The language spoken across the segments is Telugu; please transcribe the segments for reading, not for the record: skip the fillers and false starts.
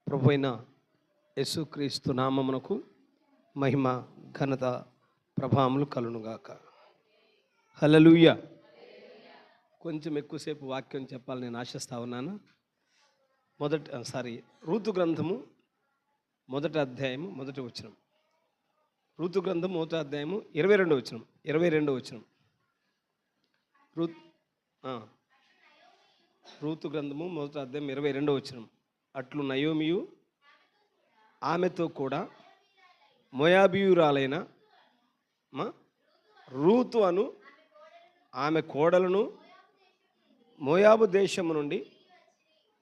ప్రభు అయిన యేసుక్రీస్తు నామమునకు మహిమ ఘనత ప్రభావములు కలునుగాక. హల్లెలూయా. కొంచెం ఎక్కువసేపు వాక్యం చెప్పాలని నేను ఆశిస్తా ఉన్నాను. రూతు గ్రంథము మొదటి అధ్యాయము మొదటి వచనం. రూతు గ్రంథం మొదటి అధ్యాయము 22వ వచనం. రూతు గ్రంథము మొదటి అధ్యాయం 22వ వచనం. అట్లు నయోమియు ఆమెతో కూడా మోయాబీయురాలైన రూతు అను ఆమె కోడలను మోయాబు దేశము నుండి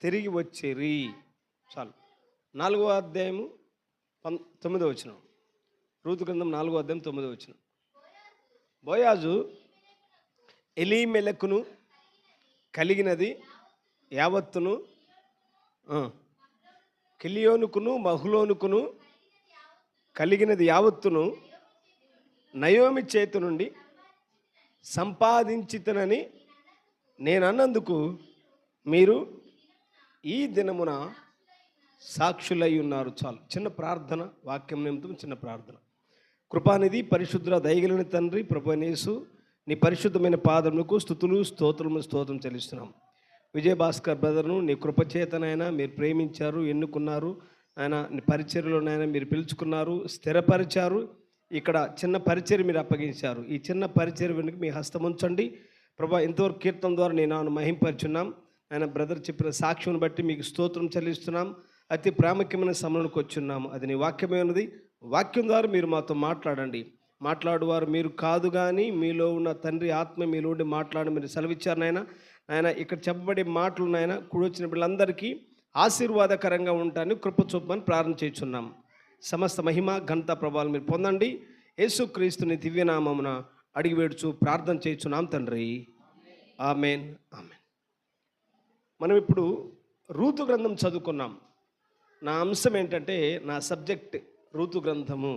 తిరిగి వచ్చిరి. చాలు. 4వ అధ్యాయము 9వ వచనం. రూతు గ్రంథం 4వ అధ్యాయం 9వ వచనం. బోయాజు ఎలీమెలకును కలిగినది యావత్తును కిలియోనుకును మహులోనుకును కలిగినది యావత్తును నయోమి చేతి నుండి సంపాదించితనని నేనన్నందుకు మీరు ఈ దినమున సాక్షులై ఉన్నారు. చాలు. చిన్న ప్రార్థన, వాక్యం నిమిత్తం చిన్న ప్రార్థన. కృపానిధి పరిశుద్ధ దయగలిగిన తండ్రి ప్రభువైన యేసు, నీ పరిశుద్ధమైన పాదములకు స్తుతులు స్తోత్రం చెల్లిస్తున్నాం. విజయభాస్కర్ బ్రదర్ను నీ కృపచేతనైనా మీరు ప్రేమించారు, ఎన్నుకున్నారు. ఆయన నీ పరిచర్యలోనైనా మీరు పిలుచుకున్నారు, స్థిరపరిచారు. ఇక్కడ చిన్న పరిచర్య మీరు అప్పగించారు. ఈ చిన్న పరిచర్య వెనుక మీ హస్తం ఉంచండి ప్రభా. ఇంతవరకు కీర్తన ద్వారా నేను మహింపరుచున్నాం. ఆయన బ్రదర్ చెప్పిన సాక్ష్యం బట్టి మీకు స్తోత్రం చెల్లిస్తున్నాం. అతి ప్రాముఖ్యమైన సమయంలోకి వచ్చున్నాము. అది నీ వాక్యమే ఉన్నది. వాక్యం ద్వారా మీరు మాతో మాట్లాడండి. మాట్లాడువారు మీరు కాదు, కానీ మీలో ఉన్న తండ్రి ఆత్మ మీలో ఉండి మాట్లాడి మీరు సెలవిచ్చారు నాయన. ఆయన ఇక్కడ చెప్పబడే మాటలు నాయన కూడొచ్చిన వీళ్ళందరికీ ఆశీర్వాదకరంగా ఉంటాయని కృప చూపమని ప్రార్థన చేస్తున్నాం. సమస్త మహిమ ఘనత ప్రభావాలు మీరు పొందండి. యేసుక్రీస్తుని దివ్యనామమున అడిగి వేడుచు ప్రార్థన చేస్తున్నాం తండ్రి. ఆమెన్. మనం ఇప్పుడు రూతు గ్రంథం చదువుకున్నాం. నా అంశం ఏంటంటే, నా సబ్జెక్ట్ రూతు గ్రంథము.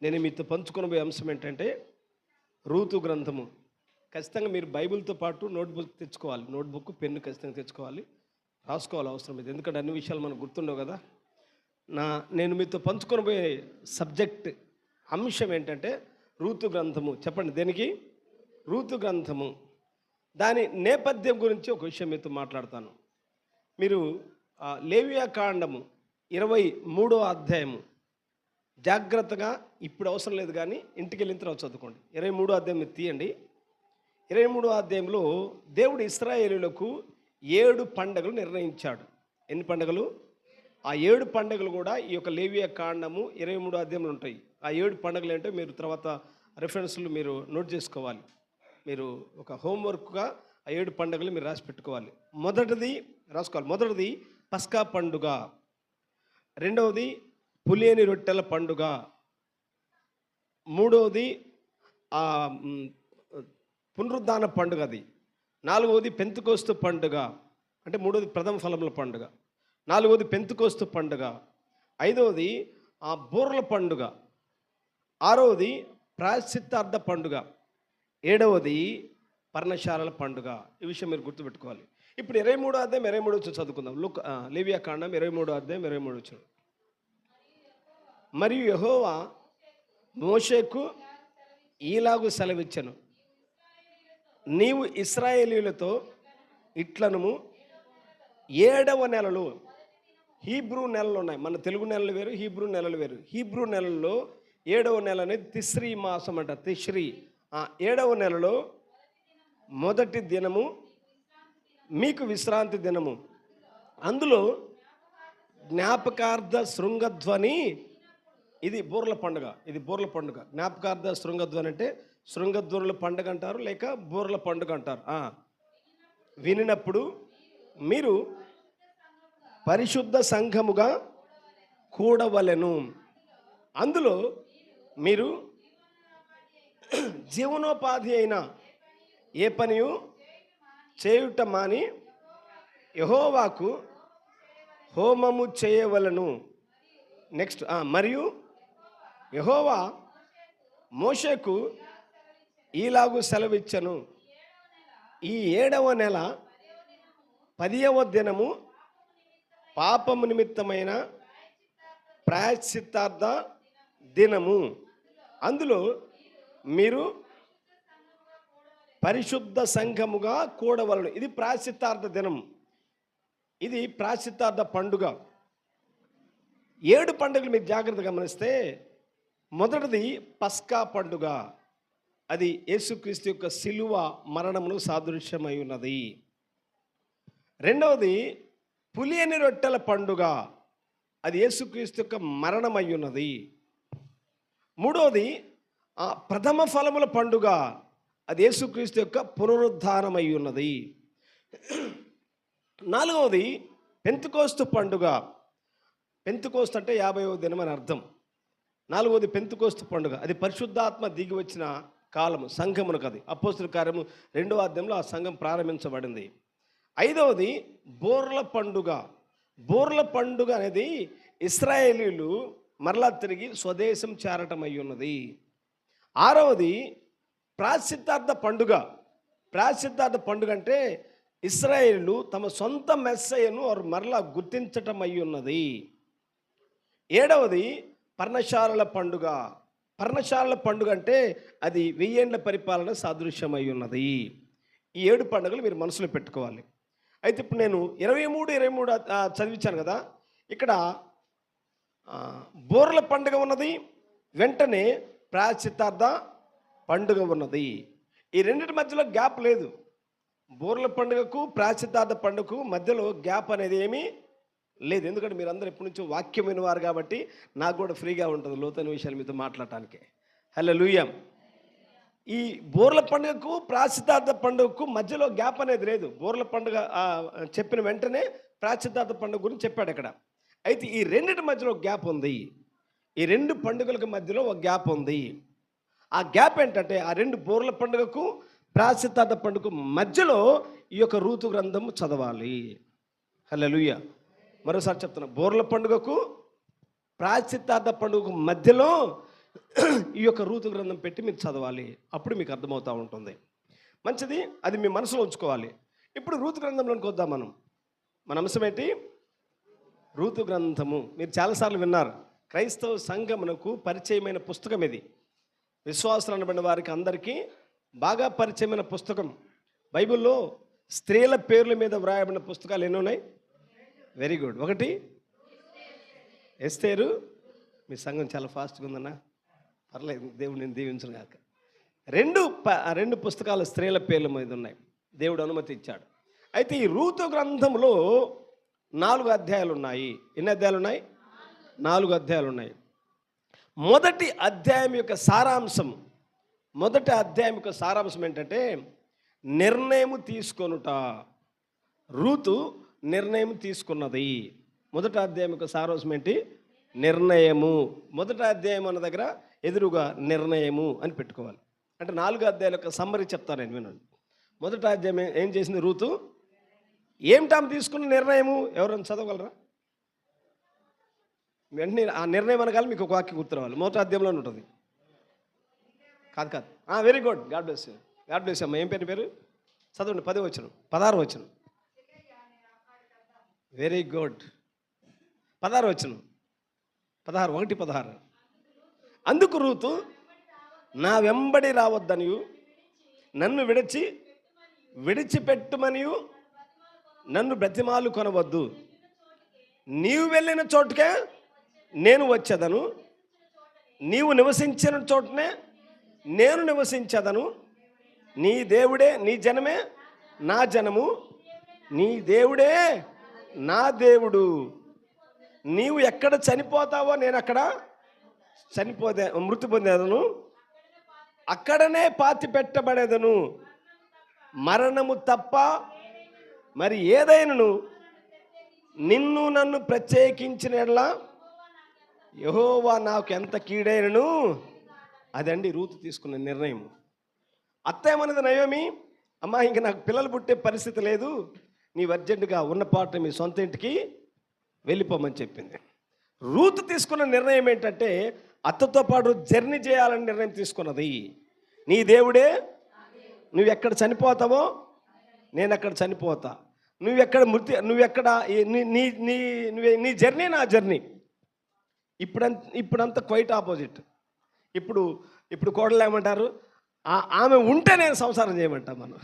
నేను మీతో పంచుకునబోయే అంశం ఏంటంటే రూతు గ్రంథము. ఖచ్చితంగా మీరు బైబిల్తో పాటు నోట్బుక్ తెచ్చుకోవాలి. నోట్బుక్, పెన్ను ఖచ్చితంగా తెచ్చుకోవాలి, రాసుకోవాలి అవసరం ఇది. ఎందుకంటే అన్ని విషయాలు మనకు గుర్తుండవు కదా. నేను మీతో పంచుకొనబోయే సబ్జెక్ట్ అంశం ఏంటంటే రూతు గ్రంథము. చెప్పండి, దేనికి? రూతు గ్రంథము. దాని నేపథ్యం గురించి ఒక విషయం మీతో మాట్లాడతాను. మీరు లేవియా కాండము 23వ అధ్యాయము జాగ్రత్తగా, ఇప్పుడు అవసరం లేదు కానీ ఇంటికి వెళ్ళిన తర్వాత చదువుకోండి. 23వ అధ్యాయం మీరు తీయండి. 23వ అధ్యాయంలో దేవుడు ఇశ్రాయేలులకు 7 పండుగలు నిర్ణయించాడు. ఎన్ని పండుగలు? ఆ 7 పండుగలు కూడా ఈ యొక్క లేవియా కాండము 23వ అధ్యాయంలో ఉంటాయి. ఆ 7 పండుగలు ఏంటో మీరు తర్వాత రెఫరెన్స్లు మీరు నోట్ చేసుకోవాలి. మీరు ఒక హోంవర్క్గా ఆ 7 పండుగలు మీరు రాసి పెట్టుకోవాలి. మొదటిది రాసుకోవాలి. మొదటిది పస్కా పండుగ. రెండవది పులియని రొట్టెల పండుగ. మూడవది పునరుద్ధాన పండుగ. అది 4వది పెంతెకోస్తు పండుగ, అంటే 3వది ప్రథమ ఫలముల పండుగ. 4వది పెంతెకోస్తు పండుగ. 5వది బూర్ల పండుగ. 6వది ప్రాయశ్చిత్తార్థ పండుగ. 7వది పర్ణశాలల పండుగ. ఈ విషయం మీరు గుర్తుపెట్టుకోవాలి. ఇప్పుడు 23వ అధ్యాయం 23వ వచనం చదువుకుందాం. లేవియా కాండం 23వ అధ్యాయం 23వ వచనం. మరియు యెహోవా మోషేకు ఈలాగు సెలవిచ్చెను, నీవు ఇశ్రాయేలీయులతో ఇట్లనుము, 7వ నెలలో, హీబ్రూ నెలలు ఉన్నాయి, మన తెలుగు నెలలు వేరు, హీబ్రూ నెలలు వేరు. హీబ్రూ నెలల్లో 7వ నెల అనేది తిశ్రీ మాసం అంట. తిశ్రీ. 7వ నెలలో మొదటి దినము మీకు విశ్రాంతి దినము. అందులో జ్ఞాపకార్థ శృంగధ్వని. ఇది బూర్ల పండుగ. ఇది బూర్ల పండుగ. జ్ఞాపకార్థ శృంగధ్వని అంటే శృంగధ్వనుల పండుగ అంటారు, లేక బూర్ల పండుగ అంటారు. వినినప్పుడు మీరు పరిశుద్ధ సంఘముగా కూడవలెను. అందులో మీరు జీవనోపాధి అయిన ఏ పనియు చేయుట మాని యెహోవాకు హోమము చేయవలను. నెక్స్ట్, మరియు యెహోవా మోషేకు ఈలాగు సెలవిచ్చెను, ఈ 7వ నెల 10వ దినము పాపము నిమిత్తమైన ప్రాయశ్చిత్తార్థ దినము. అందులో మీరు పరిశుద్ధ సంఘముగా కూడవలను. ఇది ప్రాయశ్చిత్తార్థ దినం, ఇది ప్రాయశ్చిత్తార్థ పండుగ. 7 పండుగలు మీరు జాగ్రత్తగా గమనిస్తే, మొదటిది పస్కా పండుగ. అది యేసుక్రీస్తు యొక్క శిలువ మరణమును సాదృశ్యమై ఉన్నది. రెండవది పులియని రొట్టెల పండుగ. అది యేసుక్రీస్తు యొక్క మరణమై ఉన్నది. మూడవది ప్రథమ ఫలముల పండుగ. అది యేసుక్రీస్తు యొక్క పునరుద్ధానమై ఉన్నది. నాలుగవది పెంతెకోస్తు పండుగ. పెంతెకోస్తు అంటే 50వ దినం అని అర్థం. నాలుగవది పెంతెకోస్తు పండుగ. అది పరిశుద్ధాత్మ దిగి వచ్చిన కాలము, సంఘమునకు. అది అపోస్తుల కార్యము 2వ అధ్యాయంలో ఆ సంఘం ప్రారంభించబడింది. ఐదవది బోర్ల పండుగ. బోర్ల పండుగ అనేది ఇశ్రాయేలీలు మరలా తిరిగి స్వదేశం చేరటం అయి ఉన్నది. ఆరవది ప్రాయశ్చిత్తార్థ పండుగ. ప్రాయశ్చిత్తార్థ పండుగ అంటే ఇశ్రాయేలీలు తమ సొంత మెస్సయ్యను వారు మరలా గుర్తించటం అయి ఉన్నది. ఏడవది పర్ణశాలల పండుగ. పర్ణశాలల పండుగ అంటే అది 1000 ఏళ్ల పరిపాలన సాదృశ్యమై ఉన్నది. ఈ 7 పండుగలు మీరు మనసులో పెట్టుకోవాలి. అయితే ఇప్పుడు నేను 23 చదివించాను కదా, ఇక్కడ బోర్ల పండుగ ఉన్నది, వెంటనే ప్రాయశ్చిత్తార్థ పండుగ ఉన్నది. ఈ రెండింటి మధ్యలో గ్యాప్ లేదు. బోర్ల పండుగకు ప్రాయశ్చిత్తార్థ పండుగకు మధ్యలో గ్యాప్ అనేది ఏమీ లేదు. ఎందుకంటే మీరు అందరూ ఎప్పటి నుంచో వాక్యం వినేవారు కాబట్టి నాకు కూడా ఫ్రీగా ఉంటుంది లోతైన విషయాలు మీతో మాట్లాడటానికి. హల్లెలూయా. ఈ బోర్ల పండుగకు ప్రాయశ్చిత్తార్థ పండుగకు మధ్యలో గ్యాప్ అనేది లేదు. బోర్ల పండుగ చెప్పిన వెంటనే ప్రాయశ్చిత్తార్థ పండుగ గురించి చెప్పాడు అక్కడ. అయితే ఈ రెండింటి మధ్యలో గ్యాప్ ఉంది. ఈ 2 పండుగలకు మధ్యలో ఒక గ్యాప్ ఉంది. ఆ గ్యాప్ ఏంటంటే ఆ 2 బోర్ల పండుగకు ప్రాయశ్చిత్తార్థ పండుగకు మధ్యలో ఈ యొక్క రూతు గ్రంథము చదవాలి. హల్లెలూయా. మరోసారి చెప్తున్నా, బోర్ల పండుగకు ప్రాయశ్చిత్తార్థ పండుగకు మధ్యలో ఈ యొక్క రూతు గ్రంథం పెట్టి మీరు చదవాలి. అప్పుడు మీకు అర్థమవుతూ ఉంటుంది. మంచిది, అది మీ మనసులో ఉంచుకోవాలి. ఇప్పుడు రూతు గ్రంథంలోకి వద్దాం. మన అంశం ఏంటి? రూతు గ్రంథము. మీరు చాలాసార్లు విన్నారు. క్రైస్తవ సంఘమునకు పరిచయమైన పుస్తకం ఇది. విశ్వాసులు అనబడిన వారికి అందరికీ బాగా పరిచయమైన పుస్తకం. బైబిల్లో స్త్రీల పేర్ల మీద వ్రాయబడిన పుస్తకాలు ఎన్ని ఉన్నాయి? Very good. ఒకటి ఎస్తేరు. మీ సంఘం చాలా ఫాస్ట్గా ఉందన్నా, పర్లేదు, దేవుడు నేను దీవించను కాక. 2 పుస్తకాలు స్త్రీల పేర్ల మీద ఉన్నాయి. దేవుడు అనుమతి ఇచ్చాడు. అయితే ఈ రూతు గ్రంథంలో 4 అధ్యాయాలు ఉన్నాయి. ఎన్ని అధ్యాయాలు ఉన్నాయి? 4 అధ్యాయాలు ఉన్నాయి. మొదటి అధ్యాయం యొక్క సారాంశం ఏంటంటే నిర్ణయం తీసుకొనుట. రూతు నిర్ణయం తీసుకున్నది. మొదటి అధ్యాయం యొక్క సారాంశం ఏంటి? నిర్ణయము. మొదటి అధ్యాయం అన్న దగ్గర ఎదురుగా నిర్ణయము అని పెట్టుకోవాలి. అంటే 4 అధ్యాయాల యొక్క సమ్మరీ చెప్తాను నేను, వినండి. మొదటి అధ్యాయం ఏం చేసింది రూతు? ఏమిటామె తీసుకున్న నిర్ణయము? ఎవరైనా చదవగలరా? వెంటనే ఆ నిర్ణయం అనగానే మీకు ఒక వాక్యం గుర్తురావాలి. మొదటి అధ్యాయంలోనే ఉంటుంది. కాదు. Very good. God bless you. అమ్మ. ఏం పేరు? చదవండి. 10వ వచనం, 16వ వచనం. Very good. 16వ వచనం, 1:16. అందుకు రూతు, నా వెంబడి రావద్దనియు, నన్ను విడిచిపెట్టుమనియు నన్ను బ్రతిమాలు కొనవద్దు. నీవు వెళ్ళిన చోటుకే నేను వచ్చేదను, నీవు నివసించిన చోటనే నేను నివసించదను. నీ దేవుడే, నీ జనమే నా జనము, నీ దేవుడే నా దేవుడు. నీవు ఎక్కడ చనిపోతావో నేను అక్కడ మృతి పొందేదను, అక్కడనే పాతి పెట్టబడేదను. మరణము తప్ప మరి ఏదైనను నిన్ను నన్ను ప్రత్యేకించిన ఎడల యెహోవా నాకు ఎంత కీడైనను. అదండి రూతు తీసుకున్న నిర్ణయం. అత్త ఏమన్నది నయోమి, అమ్మా ఇంక నాకు పిల్లలు పుట్టే పరిస్థితి లేదు, నీవు అర్జెంటుగా ఉన్నపాటు మీ సొంత ఇంటికి వెళ్ళిపోమని చెప్పింది. రూతు తీసుకున్న నిర్ణయం ఏంటంటే అత్తతో పాటు జర్నీ చేయాలని నిర్ణయం తీసుకున్నది. నీ దేవుడే, నువ్వు ఎక్కడ చనిపోతావో నేను అక్కడ చనిపోతా. నువ్వెక్కడ నీ నీ నీ నీ జర్నీ నా జర్నీ. ఇప్పుడంతా క్వైట్ ఆపోజిట్. ఇప్పుడు కోడలు ఏమంటారు, ఆమె ఉంటే నేను సంసారం చేయమంటాం మనం.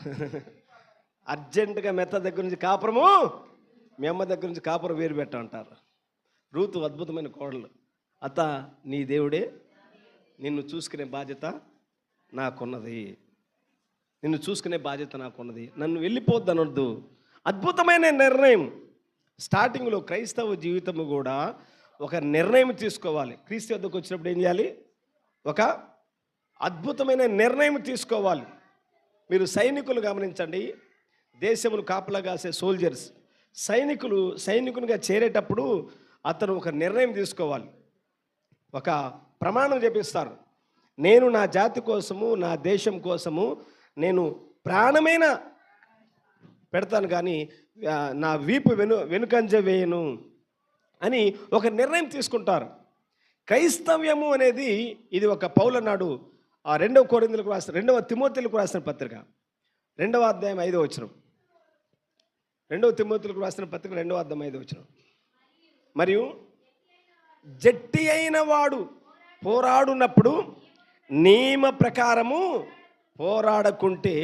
అర్జెంటుగా మెత్త దగ్గర నుంచి కాపురము, మీ అమ్మ దగ్గర నుంచి కాపురం వేరు పెట్టమంటారు. రూతు అద్భుతమైన కోడలు. అత్త నీ దేవుడే, నిన్ను చూసుకునే బాధ్యత నాకున్నది, నిన్ను చూసుకునే బాధ్యత నాకున్నది, నన్ను వెళ్ళిపోద్దనొద్దు. అద్భుతమైన నిర్ణయం. స్టార్టింగ్లో క్రైస్తవ జీవితము కూడా ఒక నిర్ణయం తీసుకోవాలి. క్రీస్తు వద్దకు వచ్చినప్పుడు ఏం చేయాలి? ఒక అద్భుతమైన నిర్ణయం తీసుకోవాలి. మీరు సైనికులు గమనించండి, దేశమును కాపలా కాసే సోల్జర్స్, సైనికునిగా చేరేటప్పుడు అతను ఒక నిర్ణయం తీసుకోవాలి, ఒక ప్రమాణం చేపిస్తారు. నేను నా జాతి కోసము, నా దేశం కోసము నేను ప్రాణమైన పెడతాను, కానీ నా వీపు వెనుకంజ వేయను అని ఒక నిర్ణయం తీసుకుంటారు. క్రైస్తవ్యము అనేది ఇది ఒక పౌలన్నాడు 2 తిమోతిలకు రాసిన పత్రిక 2వ అధ్యాయం 5వ వచనం. 2 తిమోతిలకు రాసిన పత్రిక 2వ అధ్యాయం 5వ వచనం. మరియు జట్టి అయిన వాడు పోరాడునప్పుడు నియమ ప్రకారము పోరాడకుంటే,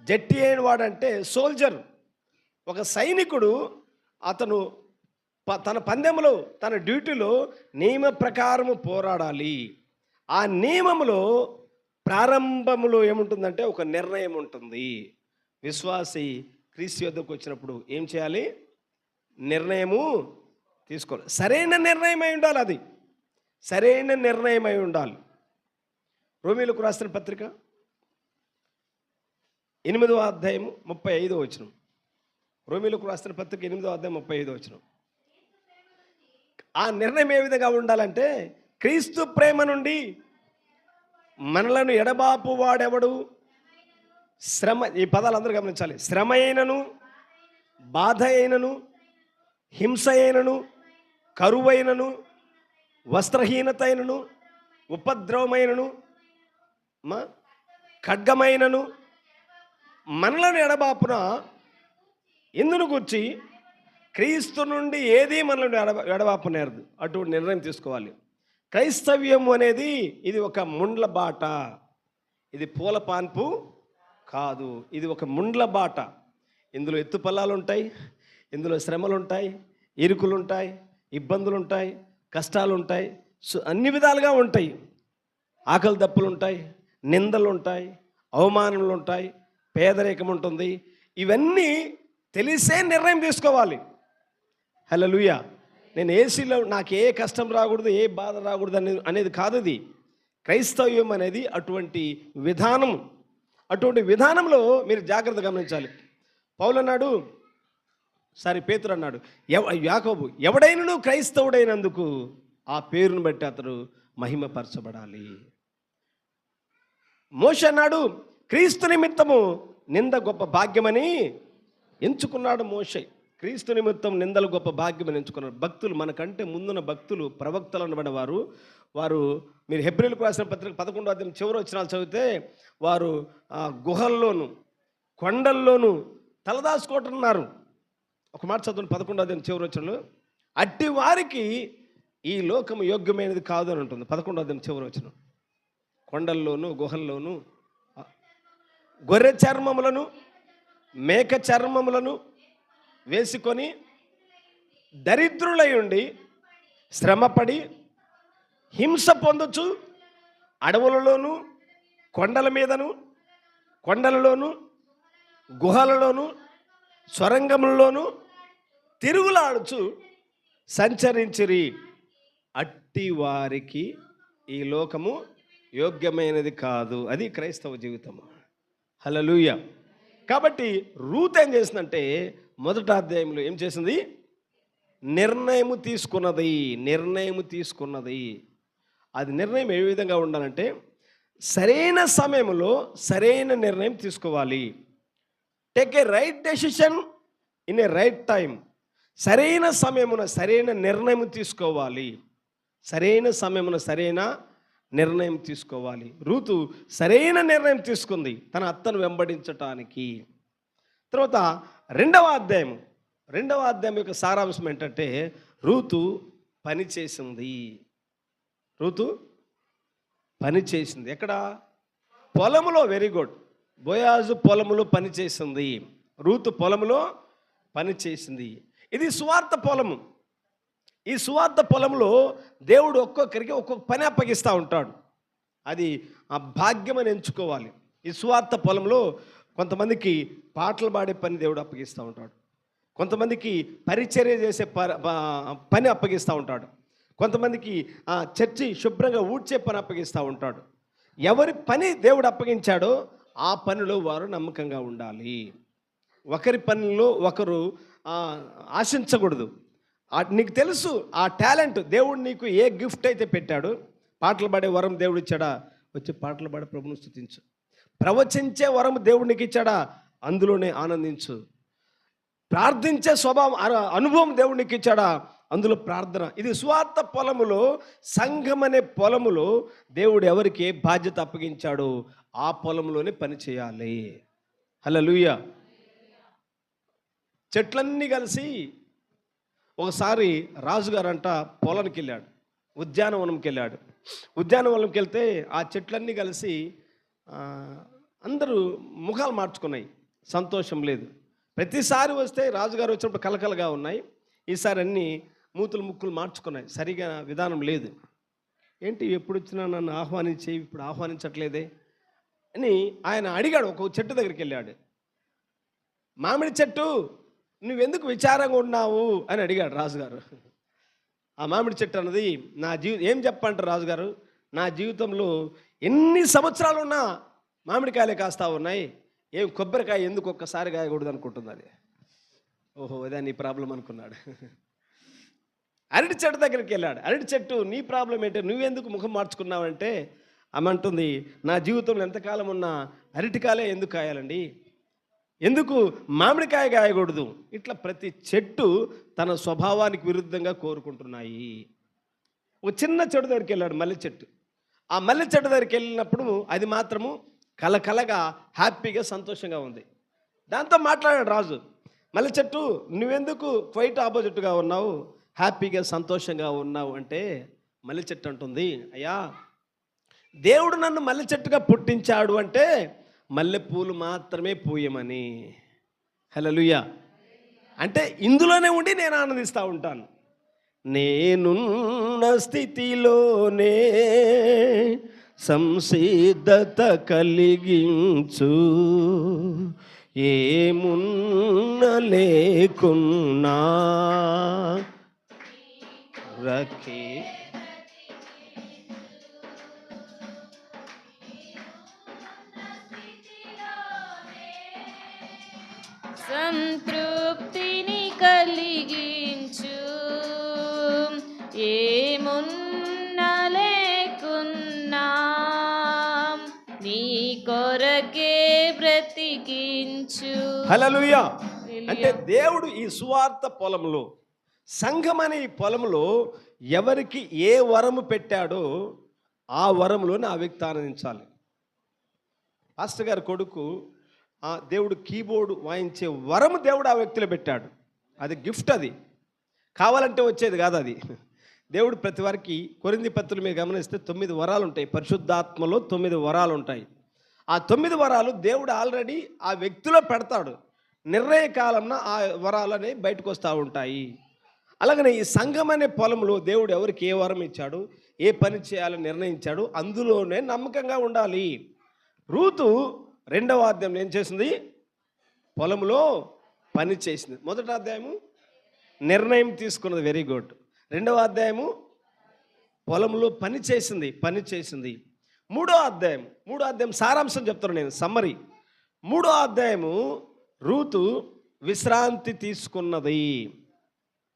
జట్టి అయిన వాడంటే సోల్జర్, ఒక సైనికుడు. అతను తన పందెంలో, తన డ్యూటీలో నియమ ప్రకారము పోరాడాలి. ఆ నియమంలో ప్రారంభంలో ఏముంటుందంటే ఒక నిర్ణయం ఉంటుంది. విశ్వాసి క్రీస్తు యొద్దకు వచ్చినప్పుడు ఏం చేయాలి? నిర్ణయము తీసుకోవాలి. సరైన నిర్ణయం అయి ఉండాలి, అది సరైన నిర్ణయం అయి ఉండాలి. రోమీయులకు రాసిన పత్రిక 8వ అధ్యాయం 35వ వచనం. రోమీయులకు రాసిన పత్రిక 8వ అధ్యాయం 35వ వచనం. ఆ నిర్ణయం ఏ విధంగా ఉండాలంటే, క్రీస్తు ప్రేమ నుండి మనలను ఎడబాపు వాడెవడు? శ్రమ. ఈ పదాలు అందరూ గమనించాలి. శ్రమ అయినను, బాధ అయినను, హింస అయినను, కరువైనను, వస్త్రహీనత అయినను, ఉపద్రవమైనను, ఖడ్గమైనను మనలను ఎడబాపున ఎందును గూర్చి క్రీస్తు నుండి ఏది మనల్ని ఎడబాపనేరదు. అటువంటి నిర్ణయం తీసుకోవాలి. క్రైస్తవ్యం అనేది ఇది ఒక ముండ్ల బాట, ఇది పూల పాన్పు కాదు, ఇది ఒక ముండ్ల బాట. ఇందులో ఎత్తుపల్లాలు ఉంటాయి, ఇందులో శ్రమలు ఉంటాయి, ఇరుకులు ఉంటాయి, ఇబ్బందులు ఉంటాయి, కష్టాలు ఉంటాయి, అన్ని విధాలుగా ఉంటాయి. ఆకలి దప్పులు ఉంటాయి, నిందలు ఉంటాయి, అవమానాలు ఉంటాయి, పేదరికం ఉంటుంది. ఇవన్నీ తెలిసే నిర్ణయం తీసుకోవాలి. హల్లెలూయా. నేను ఏసీలో నాకు ఏ కష్టం రాకూడదు, ఏ బాధ రాకూడదు అనేది కాదు. ఇది క్రైస్తవ్యం అనేది అటువంటి విధానం. అటువంటి విధానంలో మీరు జాగ్రత్త గమనించాలి. పౌలు అన్నాడు, పేతురు అన్నాడు, యాకోబు, ఎవడైనను క్రైస్తవుడైనందుకు ఆ పేరును బట్టి అతడు మహిమపరచబడాలి. మోషే అన్నాడు, క్రీస్తు నిమిత్తము నింద గొప్ప భాగ్యమని ఎంచుకున్నాడు. మోషే క్రీస్తు నిమిత్తం నిందలు గొప్ప భాగ్యమని ఎంచుకున్నారు. భక్తులు, మనకంటే ముందున్న భక్తులు, ప్రవక్తలు అనబడిన వారు మీరు హెబ్రీయులకు రాసిన పత్రిక 11వ అధ్యాయం చివరి వచనాలు చదివితే, వారు గుహల్లోను కొండల్లోనూ తలదాచుకుంటున్నారు. ఒక మాట చదువుని 11వ అధ్యాయం చివరి వచనంలో, అట్టి వారికి ఈ లోకం యోగ్యమైనది కాదు అని ఉంటుంది. 11వ అధ్యాయం చివరి వచనం. కొండల్లోనూ గుహల్లోనూ గొర్రె చర్మములను మేక చర్మములను వేసుకొని దరిద్రులై ఉండి శ్రమపడి హింస పొందొచ్చు, అడవులలోనూ కొండల మీదను కొండలలోను గుహలలోను స్వరంగములలోను తిరుగులాడుచు సంచరించిరి. అట్టి వారికి ఈ లోకము యోగ్యమైనది కాదు. అది క్రైస్తవ జీవితము. హల్లెలూయా. కాబట్టి రూత్ ఏం చేసిందంటే, మొదటి అధ్యాయంలో ఏం చేసింది? నిర్ణయము తీసుకున్నది. అది నిర్ణయం ఏ విధంగా ఉండాలంటే, సరైన సమయంలో సరైన నిర్ణయం తీసుకోవాలి. Take a right decision in a right time. సరైన సమయమున సరైన నిర్ణయం తీసుకోవాలి. సరైన సమయమున సరైన నిర్ణయం తీసుకోవాలి. రూతు సరైన నిర్ణయం తీసుకుంది తన అత్తను వెంబడించటానికి. తర్వాత రెండవ అధ్యాయం యొక్క సారాంశం ఏంటంటే రూతు పని చేసింది. రూతు పని చేసింది ఎక్కడ? పొలములో. Very good. బోయాజు పొలములో పని చేసింది, రూతు పొలములో పని చేసింది. ఇది సువార్త పొలము. ఈ సువార్త పొలంలో దేవుడు ఒక్కొక్కరికి ఒక్కొక్క పని అప్పగిస్తూ ఉంటాడు. అది ఆ భాగ్యం అని ఎంచుకోవాలి. ఈ సువార్త పొలంలో కొంతమందికి పాటలు పాడే పని దేవుడు అప్పగిస్తూ ఉంటాడు, కొంతమందికి పరిచర్య చేసే పని అప్పగిస్తూ ఉంటాడు, కొంతమందికి చర్చి శుభ్రంగా ఊడ్చే పని అప్పగిస్తూ ఉంటాడు. ఎవరి పని దేవుడు అప్పగించాడో ఆ పనిలో వారు నమ్మకంగా ఉండాలి. ఒకరి పనిలో ఒకరు ఆశించకూడదు. నీకు తెలుసు ఆ టాలెంట్ దేవుడు నీకు ఏ గిఫ్ట్ అయితే పెట్టాడు. పాటలు పాడే వరం దేవుడు ఇచ్చాడా, వచ్చి పాటలు పాడే ప్రభుని స్తుతించు. ప్రవచించే వరం దేవుడు నీకు ఇచ్చాడా, అందులోనే ఆనందించు. ప్రార్థించే స్వభావం అనుభవం దేవుడు నీకు ఇచ్చాడా, అందులో ప్రార్థన. ఇది సువార్త పొలములో, సంఘం అనే పొలములో దేవుడు ఎవరికి ఏ బాధ్యత అప్పగించాడో ఆ పొలంలోనే పని చేయాలి. హల్లెలూయా. చెట్లన్నీ కలిసి ఒకసారి రాజుగారంట పొలానికి వెళ్ళాడు, ఉద్యానవనంకి వెళ్ళాడు. ఉద్యానవనంకి వెళ్తే ఆ చెట్లన్నీ కలిసి అందరూ ముఖాలు మార్చుకున్నాయి, సంతోషం లేదు. ప్రతిసారి వస్తే రాజుగారు వచ్చినప్పుడు కలకలగా ఉన్నాయి, ఈసారి అన్నీ మూతులు ముక్కులు మార్చుకున్నాయి, సరిగా విధానం లేదు. ఏంటి ఎప్పుడు వచ్చినా నన్ను ఆహ్వానించి ఇప్పుడు ఆహ్వానించట్లేదే అని ఆయన అడిగాడు. ఒక చెట్టు దగ్గరికి వెళ్ళాడు. మామిడి చెట్టు, నువ్వెందుకు విచారంగా ఉన్నావు అని అడిగాడు రాజుగారు. ఆ మామిడి చెట్టు అన్నది ఏం చెప్పంటారు రాజుగారు, నా జీవితంలో ఎన్ని సంవత్సరాలు ఉన్నా మామిడికాయలే కాస్తా ఉన్నాయి, ఏం కొబ్బరికాయ ఎందుకు ఒక్కసారి కాయకూడదు అనుకుంటుంది అది. ఓహో, అదే నీ ప్రాబ్లం అనుకున్నాడు. అరటి చెట్టు దగ్గరికి వెళ్ళాడు. అరటి చెట్టు, నీ ప్రాబ్లం ఏంటి, నువ్వెందుకు ముఖం మార్చుకున్నావంటే ఆమె అంటుంది, నా జీవితంలో ఎంతకాలం ఉన్నా అరటికాయలే ఎందుకు కాయాలండి, ఎందుకు మామిడికాయ కాయకూడదు. ఇట్లా ప్రతి చెట్టు తన స్వభావానికి విరుద్ధంగా కోరుకుంటున్నాయి. ఒక చిన్న చెట్టు దగ్గరికి వెళ్ళాడు, మల్లె చెట్టు. ఆ మల్లె చెట్టు దగ్గరికి వెళ్ళినప్పుడు అది మాత్రము కలకలగా హ్యాపీగా సంతోషంగా ఉంది. దాంతో మాట్లాడాడు రాజు, మల్లె చెట్టు నువ్వెందుకు క్వైట్ ఆపోజిట్గా ఉన్నావు, హ్యాపీగా సంతోషంగా ఉన్నావు అంటే మల్లె చెట్టు అంటుంది, అయ్యా దేవుడు నన్ను మల్లె చెట్టుగా పుట్టించాడు అంటే మల్లెపూలు మాత్రమే పూయమని. హల్లెలూయా. అంటే ఇందులోనే ఉండి నేను ఆనందిస్తూ ఉంటాను. నేనున్న స్థితిలోనే సంసిద్ధత కలిగించు, ఏమున్న లేకున్నా రకే సంతృప్తిని కలిగించు, ఏమున్నా లేకున్నా నీ కొరకే బ్రతికించు. హల్లెలూయా. అంటే దేవుడు ఈ సువార్త పొలంలో, సంఘం అనే ఈ పొలంలో ఎవరికి ఏ వరము పెట్టాడో ఆ వరంలోనే ఆ వ్యక్తి ఆనందించాలి. పాస్టర్ గారి కొడుకు దేవుడు కీబోర్డు వాయించే వరము దేవుడు ఆ వ్యక్తిలో పెట్టాడు. అది గిఫ్ట్, అది కావాలంటే వచ్చేది కాదు. అది దేవుడు ప్రతి వారికి, కొరింథీ పత్రిక మీరు గమనిస్తే 9 వరాలు ఉంటాయి. పరిశుద్ధాత్మలో 9 వరాలు ఉంటాయి. ఆ 9 వరాలు దేవుడు ఆల్రెడీ ఆ వ్యక్తిలో పెడతాడు. నిర్ణయ కాలంలో ఆ వరాలు అనేవి బయటకు వస్తూ ఉంటాయి. అలాగనే ఈ సంఘం అనే పొలంలో దేవుడు ఎవరికి ఏ వరం ఇచ్చాడు, ఏ పని చేయాలని నిర్ణయించాడు, అందులోనే నమ్మకంగా ఉండాలి. రూతు 2వ అధ్యాయం ఏం చేసింది, పొలంలో పని చేసింది. 1వ అధ్యాయము నిర్ణయం తీసుకున్నది, వెరీ గుడ్. 2వ అధ్యాయము పొలంలో పని చేసింది. 3వ అధ్యాయం సారాంశం చెప్తాను నేను, సమ్మరీ. 3వ అధ్యాయము రూతు విశ్రాంతి తీసుకున్నది.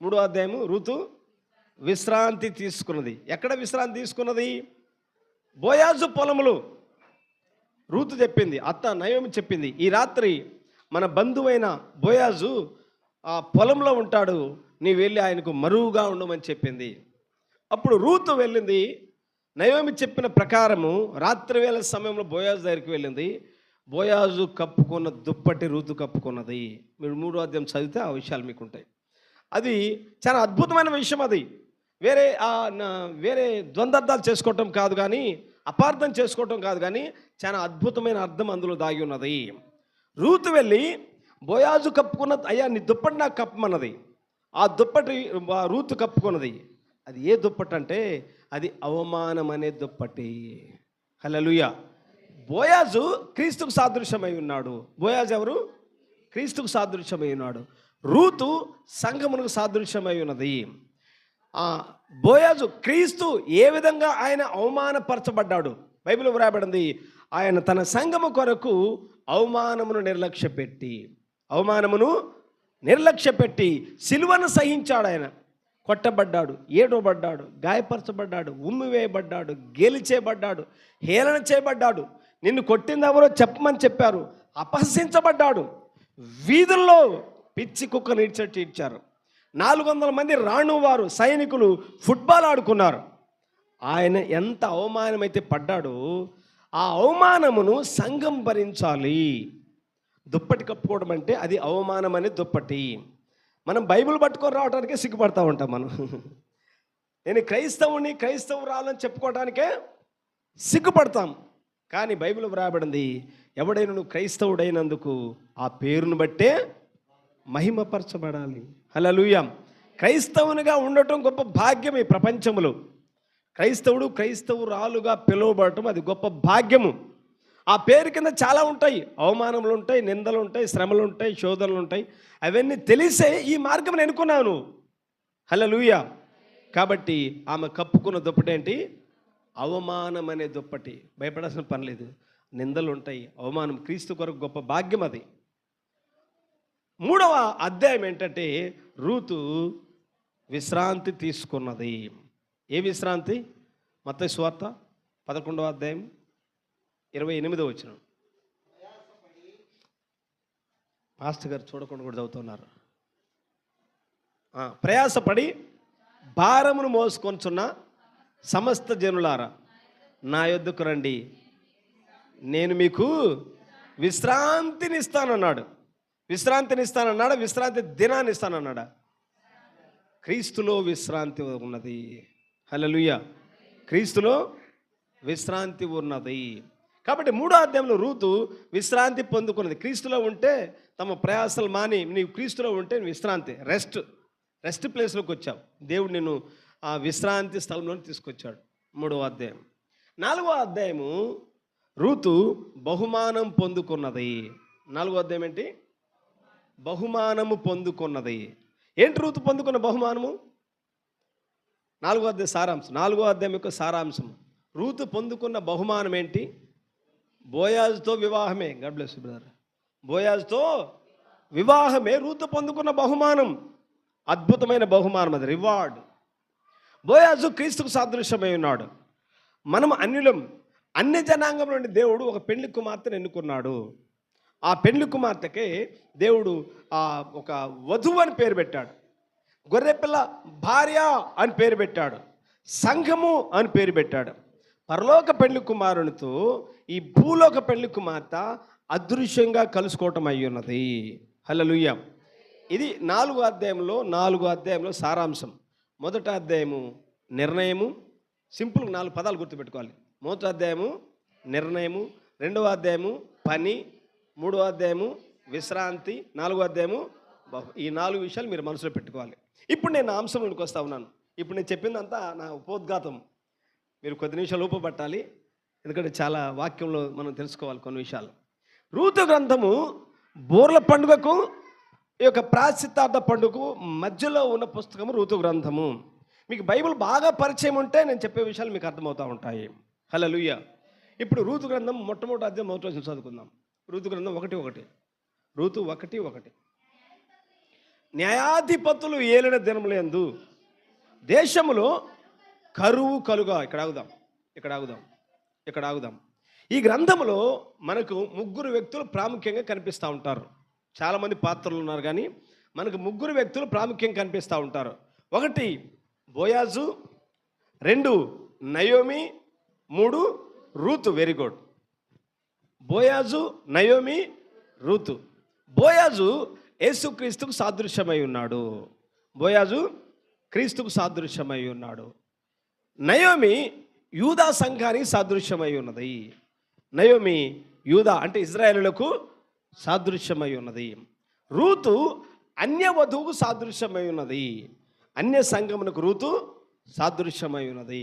3వ అధ్యాయము రూతు విశ్రాంతి తీసుకున్నది. ఎక్కడ విశ్రాంతి తీసుకున్నది? బోయాజు పొలములు. రూతు చెప్పింది, అత్త నయోమి చెప్పింది, ఈ రాత్రి మన బంధువైన బోయాజు ఆ పొలంలో ఉంటాడు, నీ వెళ్ళి ఆయనకు మరువుగా ఉండమని చెప్పింది. అప్పుడు రూతు వెళ్ళింది, నయోమి చెప్పిన ప్రకారము రాత్రి వేళ సమయంలో బోయాజు దగ్గరికి వెళ్ళింది. బోయాజు కప్పుకున్న దుప్పటి రూతు కప్పుకున్నది. మీరు 3వ అధ్యాయం చదివితే ఆ విషయాలు మీకు ఉంటాయి. అది చాలా అద్భుతమైన విషయం. అది వేరే ద్వంద్వార్థాలు చేసుకోవటం కాదు, కానీ అపార్థం చేసుకోవటం కాదు, కానీ చాలా అద్భుతమైన అర్థం అందులో దాగి ఉన్నది. రూతు వెళ్ళి బోయాజు కప్పుకున్న, అయ్యా నీ దుప్పటి నాకు కప్పమన్నది. ఆ దుప్పటి రూతు కప్పుకున్నది. అది ఏ దుప్పటి అంటే అది అవమానం అనే దుప్పటి. హల్లెలూయా. బోయాజు క్రీస్తుకు సాదృశ్యమై ఉన్నాడు. బోయాజు ఎవరు? క్రీస్తుకు సాదృశ్యమై ఉన్నాడు. రూతు సంఘమునకు సాదృశ్యమై ఉన్నది. బోయాజు క్రీస్తు ఏ విధంగా ఆయన అవమానపరచబడ్డాడు బైబిల్ వ్రాయబడింది. ఆయన తన సంఘము కొరకు అవమానమును నిర్లక్ష్యపెట్టి సిలువను సహించాడు. ఆయన కొట్టబడ్డాడు, ఏడవబడ్డాడు, గాయపరచబడ్డాడు, ఉమ్మివేయబడ్డాడు, గెలిచేయబడ్డాడు, హేళన చేయబడ్డాడు. నిన్ను కొట్టింది ఎవరో చెప్పమని చెప్పారు. అపహసించబడ్డాడు. వీధుల్లో పిచ్చి కుక్క నీడ్చట్టు ఇచ్చారు. 400 మంది రాణువారు సైనికులు ఫుట్బాల్ ఆడుకున్నారు. ఆయన ఎంత అవమానమైతే పడ్డాడో ఆ అవమానమును సంఘం భరించాలి. దుప్పటి కప్పుకోవడం అంటే అది అవమానం అనే దుప్పటి. మనం బైబిల్ పట్టుకొని రావడానికే సిగ్గుపడతా ఉంటాం. నేను క్రైస్తవురాలని చెప్పుకోవడానికే సిగ్గుపడతాం. కానీ బైబిల్ వ్రాయబడింది, ఎవడైనా నువ్వు క్రైస్తవుడైనందుకు ఆ పేరును బట్టే మహిమపరచబడాలి. హల్లెలూయా. క్రైస్తవునిగా ఉండటం గొప్ప భాగ్యం ఈ ప్రపంచంలో. క్రైస్తవురాలుగా పిలువబడటం అది గొప్ప భాగ్యము. ఆ పేరు కింద చాలా ఉంటాయి, అవమానములు ఉంటాయి, నిందలు ఉంటాయి, శ్రమలు ఉంటాయి, శోధనలు ఉంటాయి. అవన్నీ తెలిసే ఈ మార్గం ఎన్నుకున్నాను. హల్లెలూయా. కాబట్టి ఆమె కప్పుకున్న దుప్పటి ఏంటి? అవమానం అనే దుప్పటి. భయపడాల్సిన పని లేదు. నిందలు ఉంటాయి, అవమానం క్రీస్తు కొరకు గొప్ప భాగ్యం అది. 3వ అధ్యాయం ఏంటంటే రూతు విశ్రాంతి తీసుకున్నది. ఏ విశ్రాంతి? మత్తయి సువార్త 11వ అధ్యాయం 28వ వచనం. పాస్టర్ గారు చూడకుండా కూడా చదువుతున్నారు. ప్రయాసపడి భారమును మోసుకొంచున్న సమస్త జనులారా నా యొద్దకు రండి, నేను మీకు విశ్రాంతినిస్తానన్నాడు. విశ్రాంతి దినాన్ని ఇస్తానన్నాడా? క్రీస్తులో విశ్రాంతి ఉన్నది. హల్లెలూయా. క్రీస్తులో విశ్రాంతి ఉన్నది. కాబట్టి 3వ అధ్యాయంలో రూతు విశ్రాంతి పొందుకున్నది. క్రీస్తులో ఉంటే తమ ప్రయాసాలు మాని నీవు క్రీస్తులో ఉంటే విశ్రాంతి, రెస్ట్ ప్లేస్లోకి వచ్చావు. దేవుడు నిన్ను ఆ విశ్రాంతి స్థలంలో తీసుకొచ్చాడు. 3వ అధ్యాయం. 4వ అధ్యాయము రూతు బహుమానం పొందుకున్నది. 4వ అధ్యాయం ఏంటి? బహుమానము పొందుకున్నది. ఏంటి రూతు పొందుకున్న బహుమానము? 4వ అధ్యాయం సారాంశం. 4వ అధ్యాయం యొక్క సారాంశం. రూతు పొందుకున్న బహుమానం ఏంటి? బోయాజుతో వివాహమే. God bless you brother. బోయాజుతో వివాహమే రూతు పొందుకున్న బహుమానం. అద్భుతమైన బహుమానం అది, రివార్డ్. బోయాజు క్రీస్తుకు సాదృశ్యమై ఉన్నాడు. మనం అన్య జనాంగం నుండి దేవుడు ఒక పెళ్లి కుమార్తెను ఎన్నుకున్నాడు. ఆ పెళ్లి కుమార్తెకే దేవుడు ఒక వధువు అని పేరు పెట్టాడు. గొర్రెపిల్ల భార్య అని పేరు పెట్టాడు. సంఘము అని పేరు పెట్టాడు. పరలోక పెళ్లి కుమారునితో ఈ భూలోక పెళ్లి కుమార్తె అదృశ్యంగా కలుసుకోవటం అయి ఉన్నది. హల్లెలూయా. ఇది 4వ అధ్యాయంలో సారాంశం. 1వ అధ్యాయము నిర్ణయము. సింపుల్గా 4 పదాలు గుర్తుపెట్టుకోవాలి. 1వ అధ్యాయము నిర్ణయము, 2వ అధ్యాయము పని, 3వ అధ్యాయము విశ్రాంతి, 4వ అధ్యాయము ఈ 4 విషయాలు మీరు మనసులో పెట్టుకోవాలి. ఇప్పుడు నేను నా అంశంలోకి వస్తా ఉన్నాను. ఇప్పుడు నేను చెప్పిందంతా నా ఉపోద్ఘాతం. మీరు కొద్ది నిమిషాలు ఊపబట్టాలి, ఎందుకంటే చాలా వాక్యంలో మనం తెలుసుకోవాలి కొన్ని విషయాలు. రూతు గ్రంథము బూర్ల పండుగకు ఈ యొక్క ప్రాశ్చిత్తార్థ పండుగకు మధ్యలో ఉన్న పుస్తకము రూతు గ్రంథము. మీకు బైబిల్ బాగా పరిచయం ఉంటే నేను చెప్పే విషయాలు మీకు అర్థమవుతూ ఉంటాయి. హల్లెలూయా. ఇప్పుడు రూతు గ్రంథం మొట్టమొదటి అధ్యాయం 1వ వచనం చదువుకుందాం. రూతు గ్రంథం 1:1. రూతు 1:1. న్యాయాధిపతులు ఏలిన దినములందు దేశములో కరువు కలుగా. ఇక్కడ ఆగుదాం. ఈ గ్రంథంలో మనకు 3 వ్యక్తులు ప్రాముఖ్యంగా కనిపిస్తూ ఉంటారు. చాలామంది పాత్రలు ఉన్నారు, కానీ మనకు 3 వ్యక్తులు ప్రాముఖ్యంగా కనిపిస్తూ ఉంటారు. 1 Boaz, 2 Naomi, 3 Ruth. Very good. Boaz, Naomi, Ruth. Boaz యేసుక్రీస్తుకు సాదృశ్యమై ఉన్నాడు. బోయాజు క్రీస్తుకు సాదృశ్యమై ఉన్నాడు. నయోమి యూదా సంఘానికి సాదృశ్యమై ఉన్నది. నయోమి యూదా అంటే ఇజ్రాయేలులకు సాదృశ్యమై ఉన్నది. రూతు అన్య వధువుకు సాదృశ్యమై ఉన్నది. అన్య సంఘమునకు రూతు సాదృశ్యమై ఉన్నది.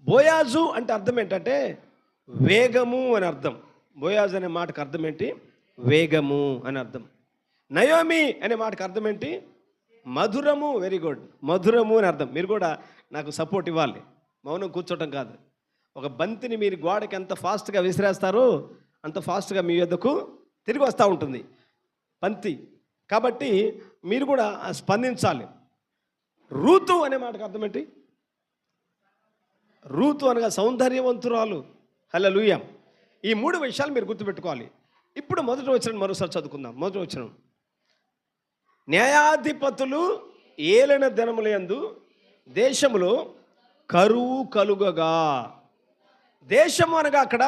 బోయాజు అంటే అర్థం ఏంటంటే వేగము అని అర్థం. బోయాజు అనే మాటకు అర్థం ఏంటి? వేగము అని అర్థం. నయోమి అనే మాటకు అర్థం ఏంటి? మధురము. వెరీ గుడ్, మధురము అని అర్థం. మీరు కూడా నాకు సపోర్ట్ ఇవ్వాలి, మౌనం కూర్చోటం కాదు. ఒక బంతిని మీరు గోడకి ఎంత ఫాస్ట్గా విసిరేస్తారో అంత ఫాస్ట్గా మీ యొద్దకు తిరిగి వస్తూ ఉంటుంది బంతి. కాబట్టి మీరు కూడా స్పందించాలి. రూతు అనే మాటకు అర్థం ఏంటి? రూతు అనగా సౌందర్యవంతురాలు. హల్లెలూయా. ఈ 3 విషయాలు మీరు గుర్తుపెట్టుకోవాలి. ఇప్పుడు మొదటి వచనం మరోసారి చదువుకుందాం. మొదటి వచనం, న్యాయాధిపతులు ఏలిన దినములందు దేశములో కరువు కలుగగా. దేశము అనగా అక్కడ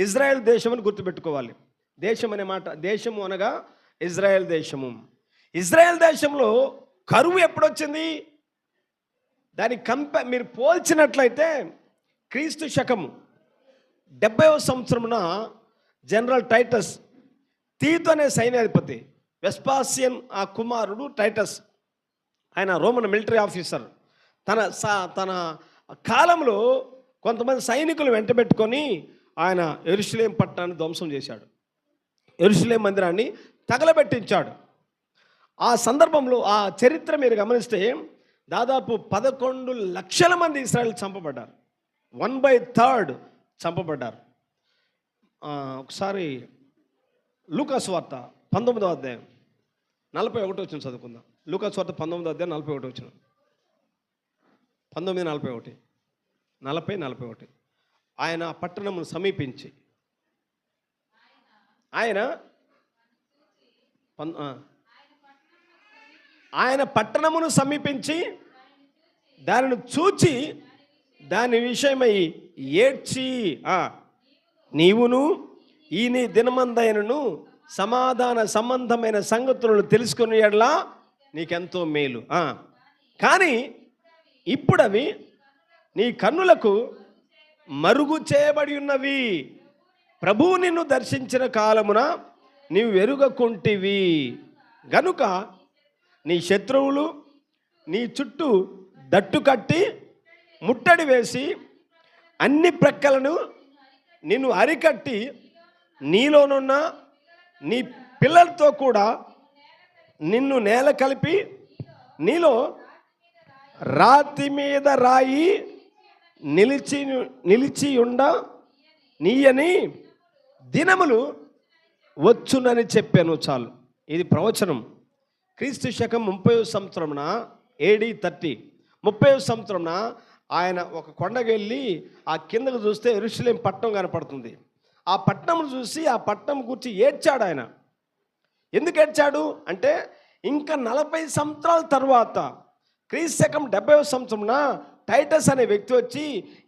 ఇజ్రాయెల్ దేశం అని గుర్తుపెట్టుకోవాలి. దేశం అనే మాట, దేశము అనగా ఇజ్రాయెల్ దేశము. ఇజ్రాయెల్ దేశంలో కరువు ఎప్పుడొచ్చింది? దానికి మీరు పోల్చినట్లయితే క్రీస్తు శకము 70వ సంవత్సరమున జనరల్ టైటస్, తీతు అనే సైన్యాధిపతి, వెస్పాసియన్ ఆ కుమారుడు టైటస్, ఆయన రోమన్ మిలిటరీ ఆఫీసర్, తన కాలంలో కొంతమంది సైనికులు వెంటబెట్టుకొని ఆయన యెరూషలేం పట్టణాన్ని ధ్వంసం చేశాడు. యెరూషలేం మందిరాన్ని తగలబెట్టించాడు. ఆ సందర్భంలో ఆ చరిత్ర మీరు గమనిస్తే దాదాపు 11 లక్షల మంది ఇశ్రాయేలు చంపబడ్డారు. 1/3 చంపబడ్డారు. ఒకసారి లూకాసు వార్త 19వ అధ్యాయం 41 వచ్చిన చదువుకుందాం. లూకాసు వార్త 19వ అధ్యాయం 41 వచ్చిన 40-41 ఆయన పట్టణమును సమీపించి ఆయన పట్టణమును సమీపించి దానిని చూచి దాని విషయమై ఏడ్చి, నీవును ఈ నీ దినమందైనను సమాధాన సంబంధమైన సంగతులను తెలుసుకుని ఎడలా నీకెంతో మేలు. కానీ ఇప్పుడు అవి నీ కన్నులకు మరుగు చేయబడి ఉన్నవి. ప్రభువు నిన్ను దర్శించిన కాలమున నీవు ఎరుగకుంటివి గనుక నీ శత్రువులు నీ చుట్టూ దట్టు కట్టి ముట్టడి వేసి అన్ని ప్రక్కలను నిన్ను అరికట్టి నీలోనున్న నీ పిల్లలతో కూడా నిన్ను నేల కలిపి నీలో రాతి మీద రాయి నిలిచి ఉండ నీయని దినములు వచ్చునని చెప్పాను. చాలు, ఇది ప్రవచనం. క్రీస్తు శకం 30వ సంవత్సరమున AD 30 30వ సంవత్సరమున ఆయన ఒక కొండకు వెళ్ళి ఆ కిందకు చూస్తే యెరూషలేం పట్టణం కనపడుతుంది. ఆ పట్టణం చూసి ఆ పట్టణం గురించి ఏడ్చాడు ఆయన. ఎందుకు ఏడ్చాడు అంటే ఇంకా 40 సంవత్సరాల తర్వాత క్రీస్తు శకం 70వ సంవత్సరమున టైటస్ అనే వ్యక్తి వచ్చి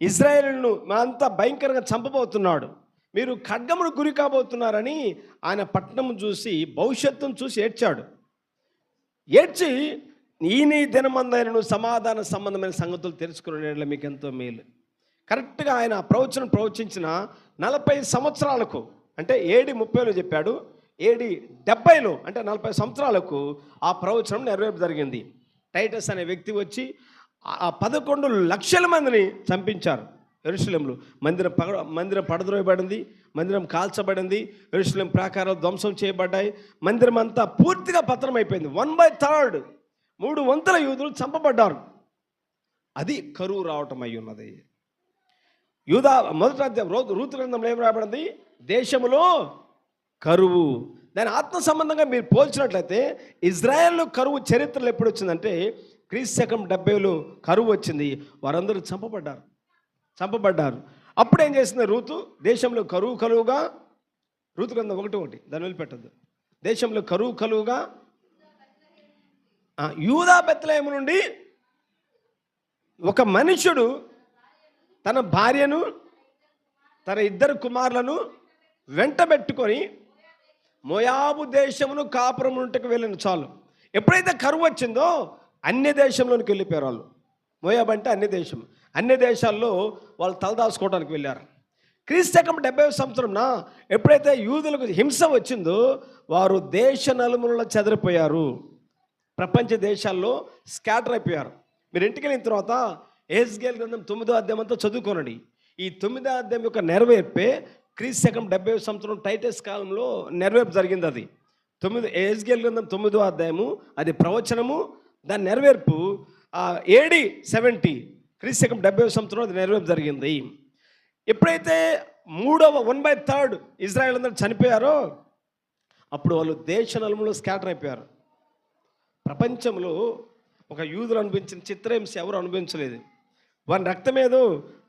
ఇజ్రాయేలును అంతా భయంకరంగా చంపబోతున్నాడు, మీరు ఖడ్గమును గురి కాబోతున్నారని ఆయన పట్టణం చూసి భవిష్యత్తును చూసి ఏడ్చాడు. ఏడ్చి ఈ నీ దినమందైనను సమాధాన సంబంధమైన సంగతులు తెలుసుకునే మీకు ఎంతో మేలు. కరెక్ట్గా ఆయన ప్రవచనం ప్రవచించిన 40 సంవత్సరాలకు అంటే AD 30లో చెప్పాడు, AD 70లో అంటే 40 సంవత్సరాలకు ఆ ప్రవచనం నెరవేర్పు జరిగింది. టైటస్ అనే వ్యక్తి వచ్చి ఆ 11 లక్షల మందిని చంపించారు. యెరూషలేంలో మందిరం పడద్రోయబడింది, మందిరం కాల్చబడింది, యెరూషలేం ప్రాకారాలు ధ్వంసం చేయబడ్డాయి, మందిరం అంతా పూర్తిగా పతనం అయిపోయింది. 1/3 3 వంతుల యూదులు చంపబడ్డారు. అది కరువు రావటం అయి ఉన్నది. యూదా మొదటి అధ్యాయం రూతు గ్రంథంలో ఏం రాయబడింది? దేశములో కరువు. దాని ఆత్మ సంబంధంగా మీరు పోల్చినట్లయితే ఇజ్రాయెల్లో కరువు చరిత్రలో ఎప్పుడు వచ్చిందంటే క్రీస్తు శకం 70లో కరువు వచ్చింది. వారందరూ చంపబడ్డారు. అప్పుడు ఏం చేసింది రూతు? దేశంలో కరువు కలువుగా, రూతు గ్రంథం 1:1 దాన్ని వదిలిపెట్టద్దు. దేశంలో కరువు కలువుగా యూదా బెత్లెహేము నుండి ఒక మనుషుడు తన భార్యను తన 2 కుమారులను వెంటబెట్టుకొని మోయాబు దేశమును కాపురం నుంటకు వెళ్ళిన చాలు. ఎప్పుడైతే కరువు వచ్చిందో అన్య దేశంలోనికి వెళ్ళిపోయారు వాళ్ళు. మోయాబు అంటే అన్య దేశం. అన్య దేశాల్లో వాళ్ళు తలదాచుకోవడానికి వెళ్ళారు. క్రీస్తకం 70వ సంవత్సరంన ఎప్పుడైతే యూదులకు హింస వచ్చిందో వారు దేశ నలుమూలలో చెదిరిపోయారు. ప్రపంచ దేశాల్లో స్కాటర్ అయిపోయారు. మీరు ఇంటికి వెళ్ళిన తర్వాత యెహెజ్కేలు గ్రంథం 9వ అధ్యాయం అంతా చదువుకోనండి. ఈ 9వ అధ్యాయం యొక్క నెరవేర్పే క్రీస్తకం 70వ సంవత్సరం టైటస్ కాలంలో నెరవేర్పు జరిగింది. అది యెహెజ్కేలు గ్రంథం 9వ అధ్యాయము, అది ప్రవచనము, దాని నెరవేర్పు AD 70 క్రీస్తకం 70వ సంవత్సరం అది నెరవేర్పు జరిగింది. ఎప్పుడైతే 1/3 ఇజ్రాయెల్ అందరూ చనిపోయారో అప్పుడు వాళ్ళు దేశ నలుమూలలో స్కాటర్ అయిపోయారు. ప్రపంచంలో ఒక యూదులు అనిపించిన చిత్రహింస ఎవరు అనుభవించలేదు. వారి రక్తం ఏదో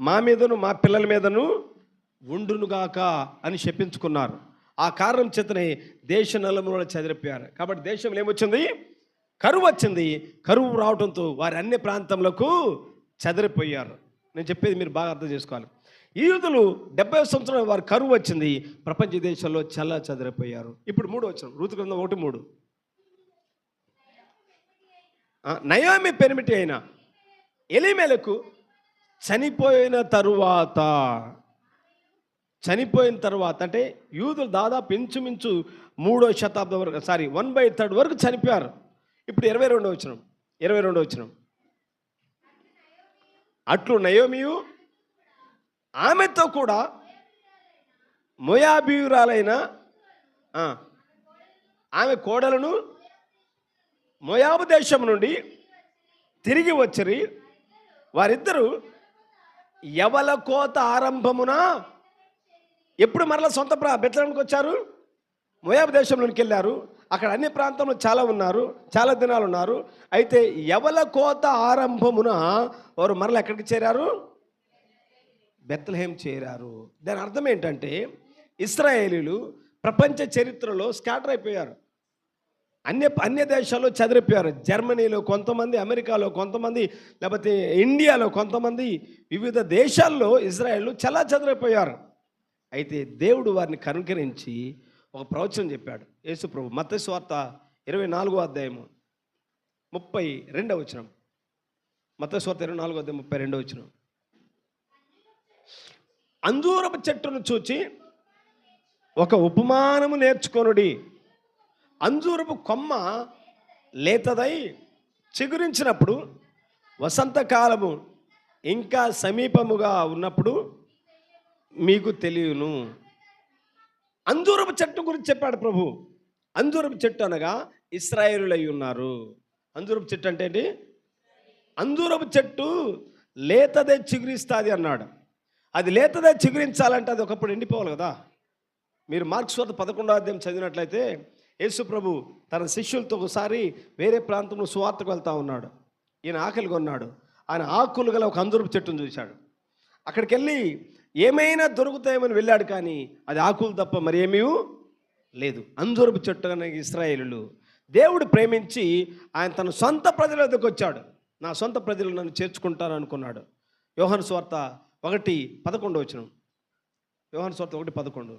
మా మీదను మా పిల్లల మీదను ఉండునుగాక అని శపించుకున్నారు. ఆ కారణం చేతనే దేశ నలుమూలలో చెదిరిపోయారు. కాబట్టి దేశంలో ఏమొచ్చింది? కరువు వచ్చింది. కరువు రావడంతో వారి అన్ని ప్రాంతంలోకి చెదిరిపోయారు. నేను చెప్పేది మీరు బాగా అర్థం చేసుకోవాలి. ఈ యూదులు 70వ సంవత్సరం వారి కరువు వచ్చింది. ప్రపంచ దేశాల్లో చల్లా చెదిరిపోయారు. ఇప్పుడు 3 వచనం, రూతు గ్రంథం 1:3. నయోమి పెనిమిటి అయిన ఎలీమెలకు చనిపోయిన తరువాత అంటే యూదులు దాదాపు ఇంచుమించు 3వ శతాబ్దం వరకు 1/3 వరకు చనిపోయారు. ఇప్పుడు 22వ వచనం. అట్లు నయోమియు ఆమెతో కూడా మోయాబీయురాలైన ఆమె కోడలను మోయాబు దేశం నుండి తిరిగి వచ్చిరి. వారిద్దరూ యవల కోత ఆరంభమున ఎప్పుడు మరలా సొంత బెత్లెహేముకు వచ్చారు? మోయాబు దేశంలోనికి వెళ్ళారు. అక్కడ అన్ని ప్రాంతంలో చాలా ఉన్నారు, చాలా దినాలు ఉన్నారు. అయితే యవల కోత ఆరంభమున వారు మరలా ఎక్కడికి చేరారు? బెత్లెహేం చేరారు. దాని అర్థం ఏంటంటే ఇశ్రాయేలీలు ప్రపంచ చరిత్రలో స్కాటర్ అయిపోయారు. అన్య దేశాల్లో చెదిరిపోయారు. జర్మనీలో కొంతమంది, అమెరికాలో కొంతమంది, లేకపోతే ఇండియాలో కొంతమంది, వివిధ దేశాల్లో ఇజ్రాయేల్ చాలా చెదిరిపోయారు. అయితే దేవుడు వారిని కనుకరించి ఒక ప్రవచనం చెప్పాడు. యేసు ప్రభు మత్తయి సువార్త 24వ అధ్యాయము 32వ వచనం. మత్తయి సువార్త 24వ అధ్యాయం 32వ వచనం. అంజూరపు చెట్టును చూచి ఒక ఉపమానము నేర్చుకొనుడి. అంజూరపు కొమ్మ లేతదై చిగురించినప్పుడు వసంతకాలము ఇంకా సమీపముగా ఉన్నప్పుడు మీకు తెలియను. అంజూరపు చెట్టు గురించి చెప్పాడు ప్రభు. అంజూరపు చెట్టు అనగా ఇశ్రాయేలులై ఉన్నారు. అంజూరపు చెట్టు అంటే ఏంటి? అంజూరపు చెట్టు లేతదే చిగురిస్తుంది అన్నాడు. అది లేతదే చిగురించాలంటే అది ఒకప్పుడు ఎండిపోవాలి కదా. మీరు మార్క్స్ వార్త 11వ అధ్యాయం చదివినట్లయితే యేసు ప్రభు తన శిష్యులతో ఒకసారి వేరే ప్రాంతంలో సువార్తకు వెళ్తా ఉన్నాడు. ఈయన ఆకలిగా ఉన్నాడు. ఆయన ఆకులు గల ఒక అంజూరపు చెట్టును చూశాడు. అక్కడికి వెళ్ళి ఏమైనా దొరుకుతాయేమని వెళ్ళాడు, కానీ అది ఆకులు తప్ప మరి ఏమీ లేదు. అంజూరపు చెట్టు అనే ఇశ్రాయేలులు దేవుడు ప్రేమించి ఆయన తన సొంత ప్రజల వద్దకు వచ్చాడు. నా సొంత ప్రజలు నన్ను చేర్చుకుంటారు అనుకున్నాడు. యోహాను సువార్త 1:11 వచనం. యోహాను సువార్త 1:11.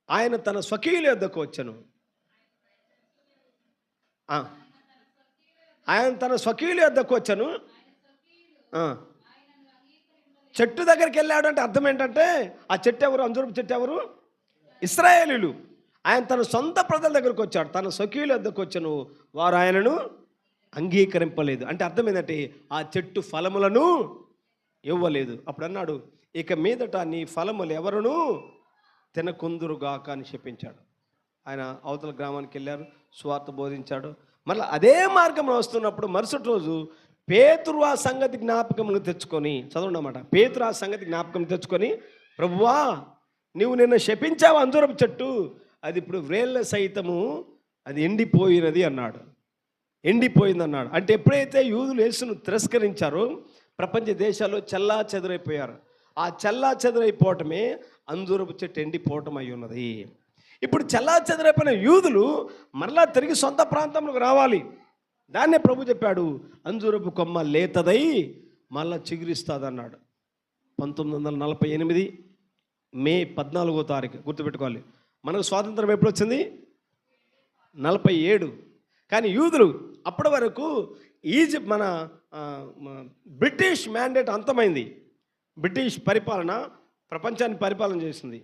ఆయన తన స్వకీయుల వద్దకు వచ్చాను. ఆయన తన స్వకీయుల వద్దకు వచ్చాను. చెట్టు దగ్గరికి వెళ్ళాడు అంటే అర్థం ఏంటంటే ఆ చెట్టు ఎవరు? అంజూరపు చెట్టు ఎవరు? ఇశ్రాయేలీలు. ఆయన తన సొంత ప్రజల దగ్గరకు వచ్చాడు. తన స్వకీయుల వద్దకు వచ్చాను, వారు ఆయనను అంగీకరింపలేదు. అంటే అర్థం ఏంటంటే ఆ చెట్టు ఫలములను ఇవ్వలేదు. అప్పుడు అన్నాడు, ఇక మీదట నీ ఫలములు ఎవరును తినకుందురుగాక అని చెప్పించాడు. ఆయన అవతల గ్రామానికి వెళ్ళారు, సువార్త బోధించాడు. మళ్ళీ అదే మార్గంలో వస్తున్నప్పుడు మరుసటి రోజు పేతురు ఆ సంగతి జ్ఞాపకం తెచ్చుకొని, చదవన్నమాట, పేతురు ఆ సంగతి జ్ఞాపకం తెచ్చుకొని, ప్రభువా నీవు నిన్న శపించావు అంజూరపు చెట్టు, అది ఇప్పుడు వ్రేళ్ళ సైతము అది ఎండిపోయినది అన్నాడు. ఎండిపోయింది అన్నాడు. అంటే ఎప్పుడైతే యూదులు యేసును తిరస్కరించారో ప్రపంచ దేశాల్లో చల్లా చెదరైపోయారు. ఆ చల్లా చెదరైపోవటమే అంజూరపు చెట్టు ఎండిపోవటం అయి ఉన్నది. ఇప్పుడు చల్లా చెదరైపోయిన యూదులు మరలా తిరిగి సొంత ప్రాంతంలోకి రావాలి. దాన్నే ప్రభు చెప్పాడు, అంజూరపు కొమ్మ లేతదై మళ్ళా చిగురిస్తుంది అన్నాడు. 1948 మే 14వ తారీఖు గుర్తుపెట్టుకోవాలి. మనకు స్వాతంత్రం ఎప్పుడు వచ్చింది? 47. కానీ యూదులు అప్పటి వరకు ఈజిప్ట్ బ్రిటిష్ మ్యాండేట్ అంతమైంది. బ్రిటిష్ పరిపాలన ప్రపంచాన్ని పరిపాలన చేసింది.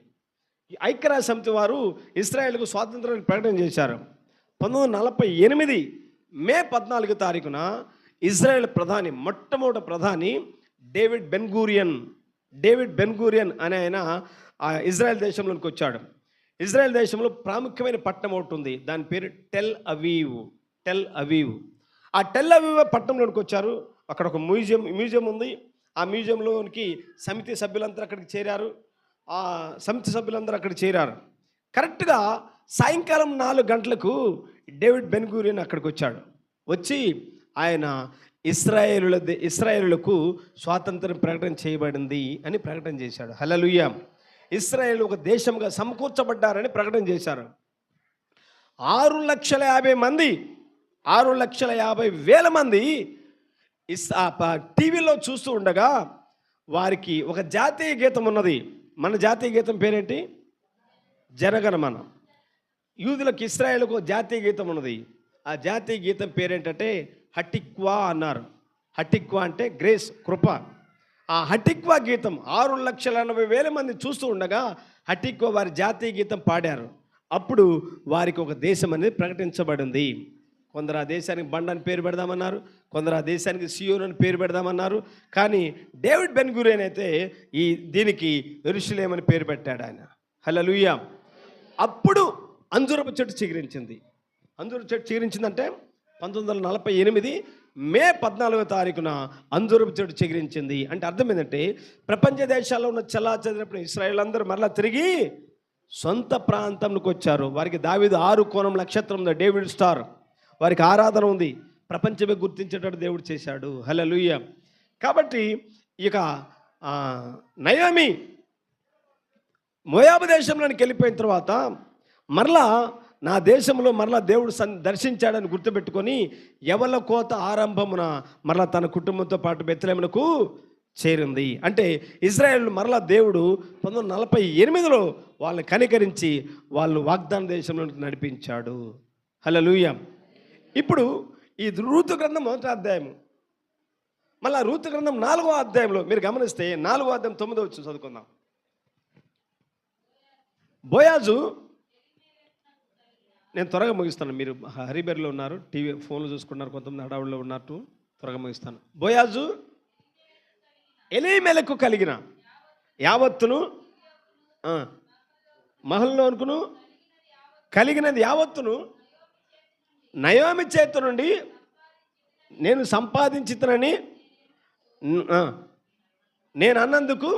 ఐక్యరాజ్య సమితి వారు ఇస్రాయేల్కు స్వాతంత్రాన్ని ప్రకటన చేశారు. 1948 మే 14వ తారీఖున ఇజ్రాయెల్ ప్రధాని, మొట్టమొదటి ప్రధాని డేవిడ్ బెన్గూరియన్ అనే ఆయన ఇజ్రాయెల్ దేశంలోకి వచ్చాడు. ఇజ్రాయెల్ దేశంలో ప్రాముఖ్యమైన పట్టణం ఒకటి ఉంది, దాని పేరు టెల్ అవీవ్. ఆ టెల్ అవీవ్ పట్టణంలోకి వచ్చారు. అక్కడ ఒక మ్యూజియం ఉంది. ఆ మ్యూజియంలోనికి సమితి సభ్యులందరూ అక్కడికి చేరారు. ఆ సమితి సభ్యులందరూ అక్కడ చేరారు. కరెక్ట్గా సాయంకాలం 4 గంటలకు డేవిడ్ బెన్గూరియన్ అక్కడికి వచ్చాడు. వచ్చి ఆయన ఇస్రాయేలులకు స్వాతంత్రం ప్రకటన చేయబడింది అని ప్రకటన చేశాడు. హల్లెలూయా. ఇస్రాయేల్ ఒక దేశంగా సమకూర్చబడ్డారని ప్రకటన చేశారు. 6,50,000 మంది టీవీలో చూస్తూ ఉండగా వారికి ఒక జాతీయ గీతం ఉన్నది. మన జాతీయ గీతం పేరేంటి? జనగణమన. యూదులకు, ఇశ్రాయేలుకు జాతీయ గీతం ఉన్నది. ఆ జాతీయ గీతం పేరేంటంటే హటిక్వా అన్నారు. హటిక్వా అంటే గ్రేస్, కృప. ఆ హటిక్వా గీతం 6,80,000 మంది చూస్తూ ఉండగా హటిక్వా వారి జాతీయ గీతం పాడారు. అప్పుడు వారికి ఒక దేశం అనేది ప్రకటించబడింది. కొందరు ఆ దేశానికి బండ అని పేరు పెడదామన్నారు, కొందరు ఆ దేశానికి సియోన్ అని పేరు పెడదామన్నారు. కానీ డేవిడ్ బెన్గూరియన్ అయితే దీనికి యెరూషలేం అని పేరు పెట్టాడు ఆయన. హల్లెలూయా. అప్పుడు అంజూరపు చెట్టు చిగురించింది. అంజూరపు చెట్టు చిగురించిందంటే 1948 మే 14వ తారీఖున అంజూరపు చెట్టు చిగురించింది. అంటే అర్థం ఏంటంటే ప్రపంచ దేశాల్లో ఉన్న చెల్లాచెదిరినప్పుడు ఇశ్రాయేల్ అందరూ మరలా తిరిగి సొంత ప్రాంతంలోకి వచ్చారు. వారికి దావీదు 6 కోణం నక్షత్రం ఉంది, డేవిడ్ స్టార్. వారికి ఆరాధన ఉంది. ప్రపంచమే గుర్తించేటట్టు దేవుడు చేశాడు. హల్లెలూయా. కాబట్టి ఇక నయోమి మోయాబు దేశంలోనికి వెళ్ళిపోయిన తర్వాత మరలా నా దేశంలో మరలా దేవుడు దర్శించాడని గుర్తుపెట్టుకొని యవల కోత ఆరంభమున మరలా తన కుటుంబంతో పాటు బెత్లెహేమునకు చేరింది. అంటే ఇజ్రాయేల్ మరలా దేవుడు 1948లో వాళ్ళని కనికరించి వాళ్ళను వాగ్దాన దేశంలోకి నడిపించాడు. హల్లెలూయా. ఇప్పుడు ఈ రూతు గ్రంథం 1వ అధ్యాయము, మళ్ళీ రూతు గ్రంథం 4వ అధ్యాయంలో మీరు గమనిస్తే 4వ అధ్యాయం 9వ వచనం చదువుకుందాం. బోయాజు, నేను త్వరగా ముగిస్తాను, మీరు హరిబెర్లో ఉన్నారు, టీవీ ఫోన్లు చూసుకున్నారు, కొంతమంది హడావుల్లో ఉన్నట్టు, త్వరగా ముగిస్తాను. బోయాజు ఎలీమెలకు కలిగిన యావత్తును, మహల్లోనుకును కలిగినది యావత్తును నయోమి చేతి నుండి నేను సంపాదించుతానని నేను అన్నందుకు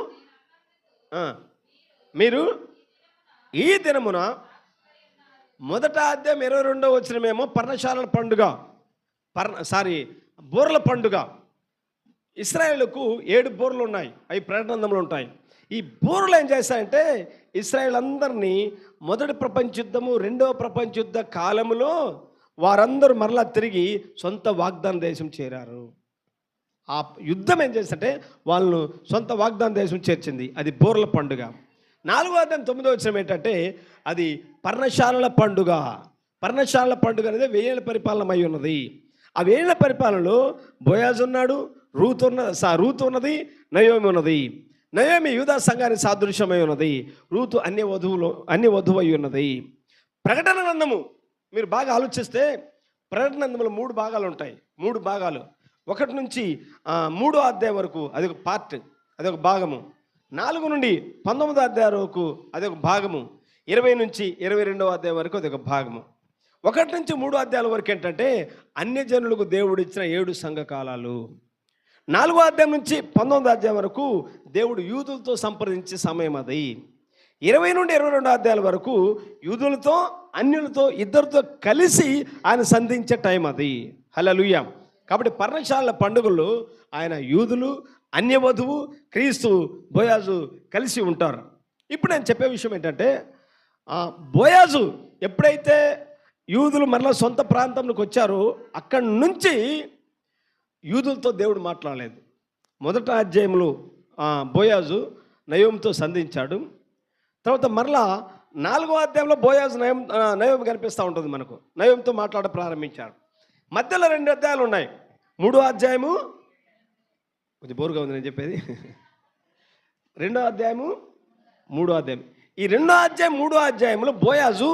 మీరు ఈ దినమున, మొదట అధ్యాయం 22వ వచనమేమో పర్ణశాలల పండుగ, బూరల పండుగ. ఇశ్రాయేలుకు 7 బూరలు ఉన్నాయి, అవి ప్రకటనలో ఉంటాయి. ఈ బూరలు ఏం చేస్తాయంటే ఇశ్రాయేల్ అందరినీ మొదటి ప్రపంచ యుద్ధము, 2వ ప్రపంచ యుద్ధ కాలంలో వారందరూ మరలా తిరిగి సొంత వాగ్దాన దేశం చేరారు. ఆ యుద్ధం ఏం చేస్తుంటే వాళ్ళను సొంత వాగ్దాన దేశం చేర్చింది. అది బూరల పండుగ. 4వ అధ్యాయం 9వ వచనం ఏంటంటే అది పర్ణశాలల పండుగ. పర్ణశాలల పండుగ అనేది 1000 ఏళ్ల పరిపాలన అయి ఉన్నది. ఆ 1000 ఏళ్ల పరిపాలనలో బోయాజు ఉన్నాడు, రూతు ఉన్నది, నయోమి ఉన్నది. నయోమి యూదా సంఘానికి సాదృశ్యమై ఉన్నది. రూతు అన్య వధువు అయి ఉన్నది. ప్రకటన గ్రంథము మీరు బాగా ఆలోచిస్తే ప్రకటన గ్రంథంలో 3 భాగాలు ఉంటాయి. 3 భాగాలు, 1 నుంచి 3వ అధ్యాయం వరకు అదొక పార్ట్, అదొక భాగము. 4 నుండి 19వ అధ్యాయం వరకు అదొక భాగము. 20 నుంచి 22వ అధ్యాయం వరకు అదొక భాగము. 1 నుంచి 3 అధ్యాయాల వరకు ఏంటంటే అన్యజనులకు దేవుడు ఇచ్చిన 7 సంఘకాలాలు. 4వ అధ్యాయం నుంచి 19వ అధ్యాయం వరకు దేవుడు యూదులతో సంప్రదించే సమయం అది. 20 నుండి 22వ అధ్యాయాల వరకు యూదులతో అన్యులతో ఇద్దరితో కలిసి ఆయన సంధించే టైం అది. హల్లెలూయా. కాబట్టి పర్ణశాలల పండుగల్లో ఆయన యూదులు, అన్యవధువు, క్రీస్తు, బోయాజు కలిసి ఉంటారు. ఇప్పుడు నేను చెప్పే విషయం ఏంటంటే బోయాజు ఎప్పుడైతే యూదులు మరలా సొంత ప్రాంతంలోకి వచ్చారో అక్కడి నుంచి యూదులతో దేవుడు మాట్లాడలేదు. మొదటి అధ్యాయంలో బోయాజు నయోమితో సంధించాడు. తర్వాత మరలా 4వ అధ్యాయంలో బోయాజు నయోమి కనిపిస్తూ ఉంటుంది మనకు. నయోమితో మాట్లాడ ప్రారంభించాడు. మధ్యలో 2 అధ్యాయాలు ఉన్నాయి. 3వ అధ్యాయము కొంచెం బోరుగా ఉంది నేను చెప్పేది. 2వ అధ్యాయము 3వ అధ్యాయం. ఈ 2వ అధ్యాయం 3వ అధ్యాయంలో బోయాజు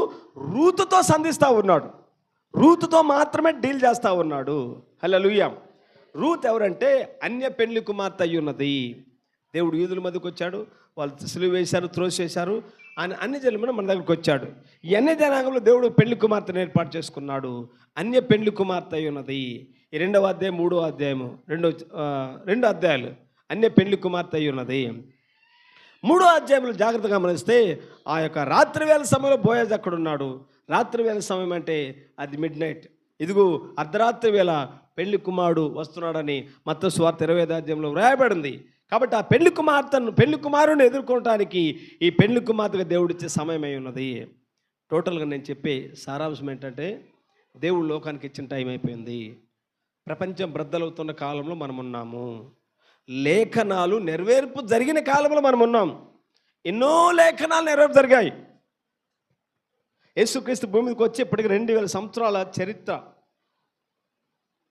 రూతుతో సంధిస్తూ ఉన్నాడు. రూతుతో మాత్రమే డీల్ చేస్తూ ఉన్నాడు. హల్లెలూయా. రూత్ ఎవరంటే అన్య పెళ్లి కుమార్తె అయి ఉన్నది. దేవుడు యూదుల మధ్యకు వచ్చాడు, వాళ్ళు సిలువ వేశారు, త్రోసేశారు. ఆయన అన్ని జన్మన మన దగ్గరకు వచ్చాడు. ఈ అన్య జనాంగంలో దేవుడు పెళ్లి కుమార్తెను ఏర్పాటు చేసుకున్నాడు. అన్య పెళ్లి కుమార్తె అయి ఉన్నది. ఈ 2వ అధ్యాయం 3వ అధ్యాయము 2 అధ్యాయాలు అన్య పెళ్లి కుమార్తె అయి ఉన్నది. 3వ అధ్యాయంలో జాగ్రత్తగా గమనిస్తే ఆ యొక్క రాత్రి వేళ సమయంలో బోయాజు అక్కడ ఉన్నాడు. రాత్రి వేళ సమయం అంటే అది మిడ్ నైట్. ఇదిగో అర్ధరాత్రి వేళ పెళ్లి కుమారుడు వస్తున్నాడని మత్తయి సువార్త 20వ అధ్యాయంలో వ్రాయబడింది. కాబట్టి ఆ పెళ్లి కుమారుని ఎదుర్కోవటానికి ఈ పెళ్లి కుమార్తెగా దేవుడిచ్చే సమయం అయి ఉన్నది. టోటల్గా నేను చెప్పే సారాంశం ఏంటంటే దేవుడు లోకానికి ఇచ్చిన టైం అయిపోయింది. ప్రపంచం బ్రద్దలవుతున్న కాలంలో మనం ఉన్నాము. లేఖనాలు నెరవేర్పు జరిగిన కాలంలో మనం ఉన్నాం. ఎన్నో లేఖనాలు నెరవేర్పు జరిగాయి. యేసుక్రీస్తు భూమి మీదకి వచ్చి ఇప్పటికి 2000 సంవత్సరాల చరిత్ర.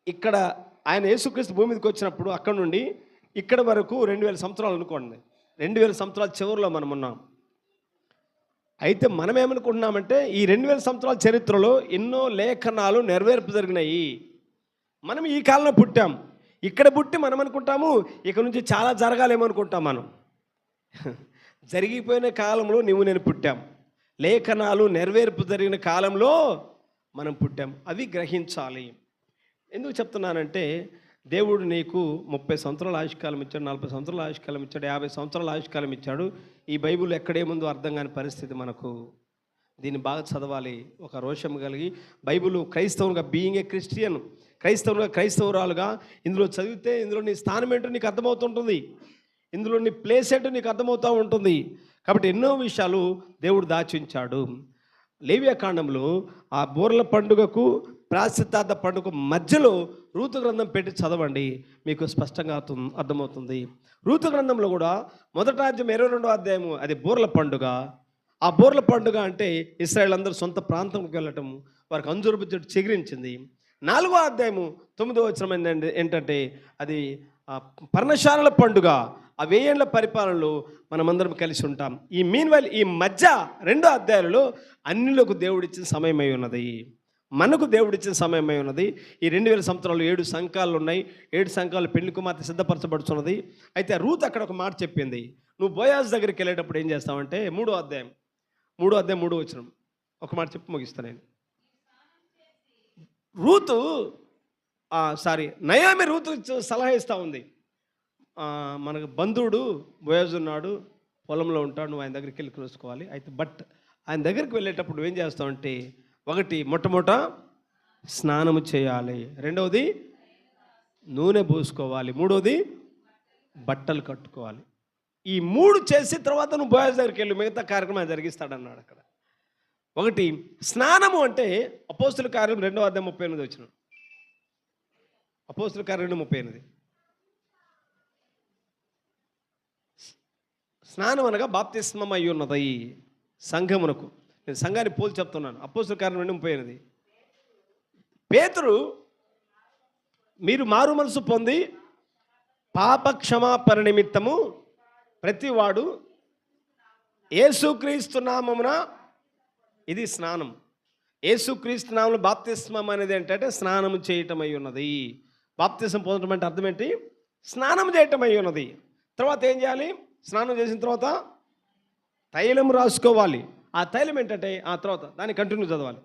ఇక్కడ ఆయన యేసుక్రీస్తు భూమి మీదకి వచ్చినప్పుడు అక్కడ నుండి ఇక్కడ వరకు 2000 సంవత్సరాలు అనుకోండి. 2000 సంవత్సరాల చివరిలో మనం ఉన్నాం. అయితే మనం ఏమనుకుంటున్నామంటే ఈ 2000 సంవత్సరాల చరిత్రలో ఎన్నో లేఖనాలు నెరవేర్పు జరిగినాయి. మనం ఈ కాలంలో పుట్టాం. ఇక్కడ పుట్టి మనం అనుకుంటాము ఇక నుంచి చాలా జరగాలేమనుకుంటాం. మనం జరిగిపోయిన కాలంలో నువ్వు నేను పుట్టాం. లేఖనాలు నెరవేర్పు జరిగిన కాలంలో మనం పుట్టాం. అవి గ్రహించాలి. ఎందుకు చెప్తున్నానంటే దేవుడు నీకు 30 సంవత్సరాల ఆయుష్కాలం ఇచ్చాడు, 40 సంవత్సరాల ఆయుష్కాలం ఇచ్చాడు, 50 సంవత్సరాల ఆయుష్కాలం ఇచ్చాడు. ఈ బైబిల్ ఎక్కడే ముందు అర్థం కాని పరిస్థితి మనకు. దీన్ని బాగా చదవాలి, ఒక రోషం కలిగి. బైబిల్ క్రైస్తవునిగా బీయింగ్ ఏ క్రిస్టియన్, క్రైస్తవురాలుగా ఇందులో చదివితే ఇందులో నీ స్థానం ఏంటో నీకు అర్థమవుతుంటుంది, ఇందులో నీ ప్లేస్ ఏంటో నీకు అర్థమవుతూ ఉంటుంది. కాబట్టి ఎన్నో విషయాలు దేవుడు దాచించాడు. లేవియా కాండంలో ఆ బూరల పండుగకు ప్రాయశ్చిత్తార్థ పండుగ మధ్యలో రూతు గ్రంథం పెట్టి చదవండి, మీకు స్పష్టంగా అర్థమవుతుంది. రూతు గ్రంథంలో కూడా మొదటి అధ్యాయం 22వ అధ్యాయము అది బూరల పండుగ. ఆ బూరల పండుగ అంటే ఇశ్రాయేల్ అందరూ సొంత ప్రాంతంకి వెళ్ళటం, వారికి అంజూరపు చెట్టు చిగురించింది. 4వ అధ్యాయము 9వ వచనం ఏంటంటే అది పర్ణశాలల పండుగ. ఆ 1000 ఏళ్ల పరిపాలనలో మనమందరం కలిసి ఉంటాం. ఈ మధ్య 2 అధ్యాయాలలో అన్నిలకు దేవుడిచ్చిన సమయం అయి ఉన్నది, మనకు దేవుడిచ్చిన సమయం అయి ఉన్నది. ఈ 2000 సంవత్సరాలు 7 సంఘాలు ఉన్నాయి. 7 సంఘాలు పెళ్లి కుమార్తె సిద్ధపరచబడుతున్నది. అయితే రూత్ అక్కడ ఒక మాట చెప్పింది. నువ్వు బోయాజు దగ్గరికి వెళ్ళేటప్పుడు ఏం చేస్తావంటే 3వ అధ్యాయం 3వ వచనం ఒక మాట చెప్పి ముగిస్తాను నేను. నయోమి రూతు సలహా ఇస్తూ ఉంది. మనకు బంధువుడు బోయాజు ఉన్నాడు, పొలంలో ఉంటాడు, నువ్వు ఆయన దగ్గరికి వెళ్ళి కలుసుకోవాలి. అయితే ఆయన దగ్గరికి వెళ్ళేటప్పుడు నువ్వేం చేస్తావంటే మొట్టమొదట స్నానము చేయాలి, 2వది నూనె పూసుకోవాలి, 3వది బట్టలు కట్టుకోవాలి. ఈ 3 చేసి తర్వాత నువ్వు బోయాజు దగ్గరికి వెళ్ళి మిగతా కార్యక్రమం జరిగిస్తాడన్నాడు. అక్కడ స్నానము అంటే అపోస్తుల కార్యం 2వ అధ్యాయం 38 వచ్చిన అపోస్తుల కార్యం 2:38. స్నానం అనగా బాప్తిస్మం అయి ఉన్నది సంఘమునకు. నేను సంఘాన్ని పోల్చి చెప్తున్నాను. అపోస్తుల కార్యం 2:38. పేతురు మీరు మారు మనసు పొంది పాప క్షమాపణ నిమిత్తము ప్రతివాడు యేసుక్రీస్తు నామమున, ఇది స్నానం. యేసుక్రీస్తు నామమున బాప్తిస్మం అనేది ఏంటంటే స్నానం చేయటం అయి ఉన్నది. బాప్తిస్మం పొందడం అంటే అర్థం ఏంటి? స్నానం చేయటం అయి ఉన్నది. తర్వాత ఏం చేయాలి? స్నానం చేసిన తర్వాత తైలం రాసుకోవాలి. ఆ తైలం ఏంటంటే ఆ తర్వాత దాన్ని కంటిన్యూ చదవాలి.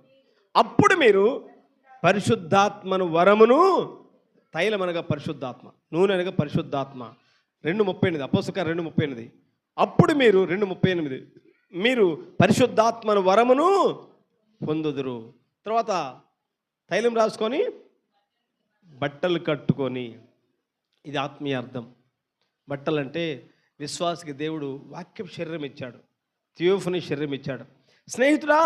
అప్పుడు మీరు పరిశుద్ధాత్మను వరమును, తైలం అనగా పరిశుద్ధాత్మ, నూనె అనగా పరిశుద్ధాత్మ. 2:38 అపోస్తల కార్యం 2:38. అప్పుడు మీరు 2:38 మీరు పరిశుద్ధాత్మను వరమును పొందుదురు. తర్వాత తైలం రాసుకొని బట్టలు కట్టుకొని, ఇది ఆత్మీయ అర్థం. బట్టలు అంటే విశ్వాసకి దేవుడు వాక్యపు శరీరం ఇచ్చాడు, థియోఫనీ శరీరం ఇచ్చాడు. స్నేహితుడా,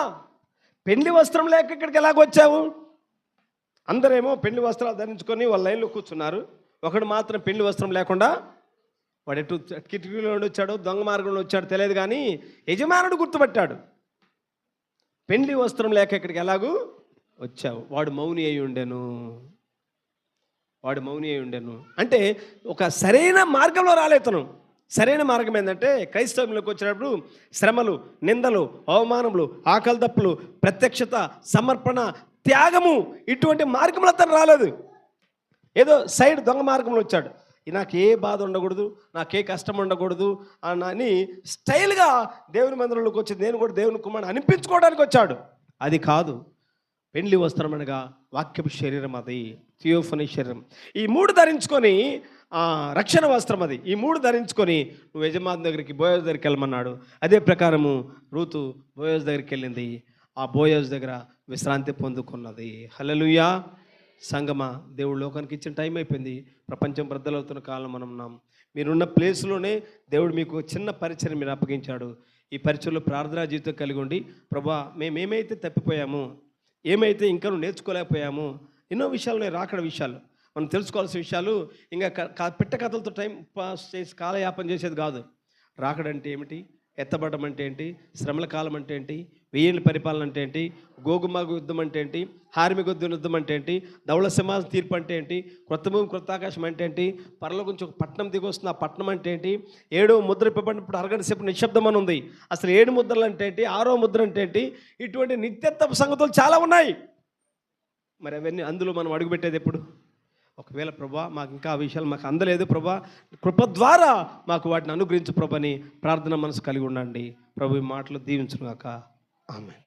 పెళ్లి వస్త్రం లేక ఇక్కడికి ఎలాగొచ్చావు? అందరేమో పెళ్లి వస్త్రాలు ధరించుకొని వాళ్ళ లైన్లో కూర్చున్నారు. ఒకడు మాత్రం పెళ్లి వస్త్రం లేకుండా వాడు ఎటు కిటికీలో నుండి వచ్చాడో దొంగ మార్గంలో వచ్చాడో తెలియదు, కానీ యజమానుడు గుర్తుపట్టాడు. పెండ్లి వస్త్రం లేక ఇక్కడికి ఎలాగూ వచ్చావు. వాడు మౌని అయి ఉండెను. అంటే ఒక సరైన మార్గంలో రాలేతను. సరైన మార్గం ఏంటంటే క్రైస్తవంలోకి వచ్చినప్పుడు శ్రమలు, నిందలు, అవమానములు, ఆకలి దప్పులు, ప్రత్యక్షత, సమర్పణ, త్యాగము, ఇటువంటి మార్గంలో అతను రాలేదు. ఏదో సైడ్ దొంగ మార్గంలో వచ్చాడు. నాకు ఏ బాధ ఉండకూడదు, నాకే కష్టం ఉండకూడదు అని స్టైల్గా దేవుని మందిరంలోకి వచ్చి నేను కూడా దేవుని కుమారుని అనిపించుకోవడానికి వచ్చాడు. అది కాదు. పెండ్లి వస్త్రం అనగా వాక్యపు శరీరం, అది థియోఫనీ శరీరం. ఈ 3 ధరించుకొని రక్షణ వస్త్రం అది. ఈ 3 ధరించుకొని నువ్వు యజమాని దగ్గరికి, బోయజ్ దగ్గరికి వెళ్ళమన్నాడు. అదే ప్రకారము రూతు బోయజ్ దగ్గరికి వెళ్ళింది. ఆ బోయజ్ దగ్గర విశ్రాంతి పొందుకున్నది. హల్లెలూయా. సంగమా, దేవుడు లోకానికి ఇచ్చిన టైం అయిపోయింది. ప్రపంచం బ్రద్దలవుతున్న కాలం మనం ఉన్నాం. మీరున్న ప్లేస్లోనే దేవుడు మీకు చిన్న పరిచయం మీరు అప్పగించాడు. ఈ పరిచయంలో ప్రార్థనా జీవితం కలిగి ఉండి, ప్రభా మేమేమైతే తప్పిపోయాము, ఏమైతే ఇంకా నేర్చుకోలేకపోయాము, ఎన్నో విషయాలు, రాకడ విషయాలు, మనం తెలుసుకోవాల్సిన విషయాలు, ఇంకా పిట్ట కథలతో టైం పాస్ చేసి కాలయాపన చేసేది కాదు. రాకడంటే ఏమిటి, ఎత్తబడడం అంటే ఏంటి, శ్రమల కాలం అంటే ఏంటి, 1000 ఏళ్ళ పరిపాలన అంటే ఏంటి, గోగుమాగు యుద్ధం అంటే ఏంటి, హార్మిగొద్దు యుద్ధం అంటే ఏంటి, ధవళ సింహాసన తీర్పు అంటే ఏంటి, క్రొత్త భూమి క్రొత్త ఆకాశం అంటే ఏంటి, పరలో గురించి ఒక పట్టణం దిగి వస్తుంది, ఆ పట్టణం అంటే ఏంటి, 7వ ముద్ర ఇప్పబడినప్పుడు అరగంట సేపు నిశ్శబ్దం అని ఉంది. అసలు 7 ముద్రలు అంటే ఏంటి, 6వ ముద్ర అంటే ఏంటి, ఇటువంటి నిత్యత్వ సంగతులు చాలా ఉన్నాయి. మరి అవన్నీ అందులో మనం అడుగుపెట్టేది ఎప్పుడు? ఒకవేళ ప్రభా మాకు ఇంకా ఆ విషయాలు మాకు అందలేదు ప్రభా, కృప ద్వారా మాకు వాటిని అనుగ్రహించు ప్రభని ప్రార్థన మనసు కలిగి ఉండండి. ప్రభు ఈ మాటలు దీవించుగాక. ఆమేన్.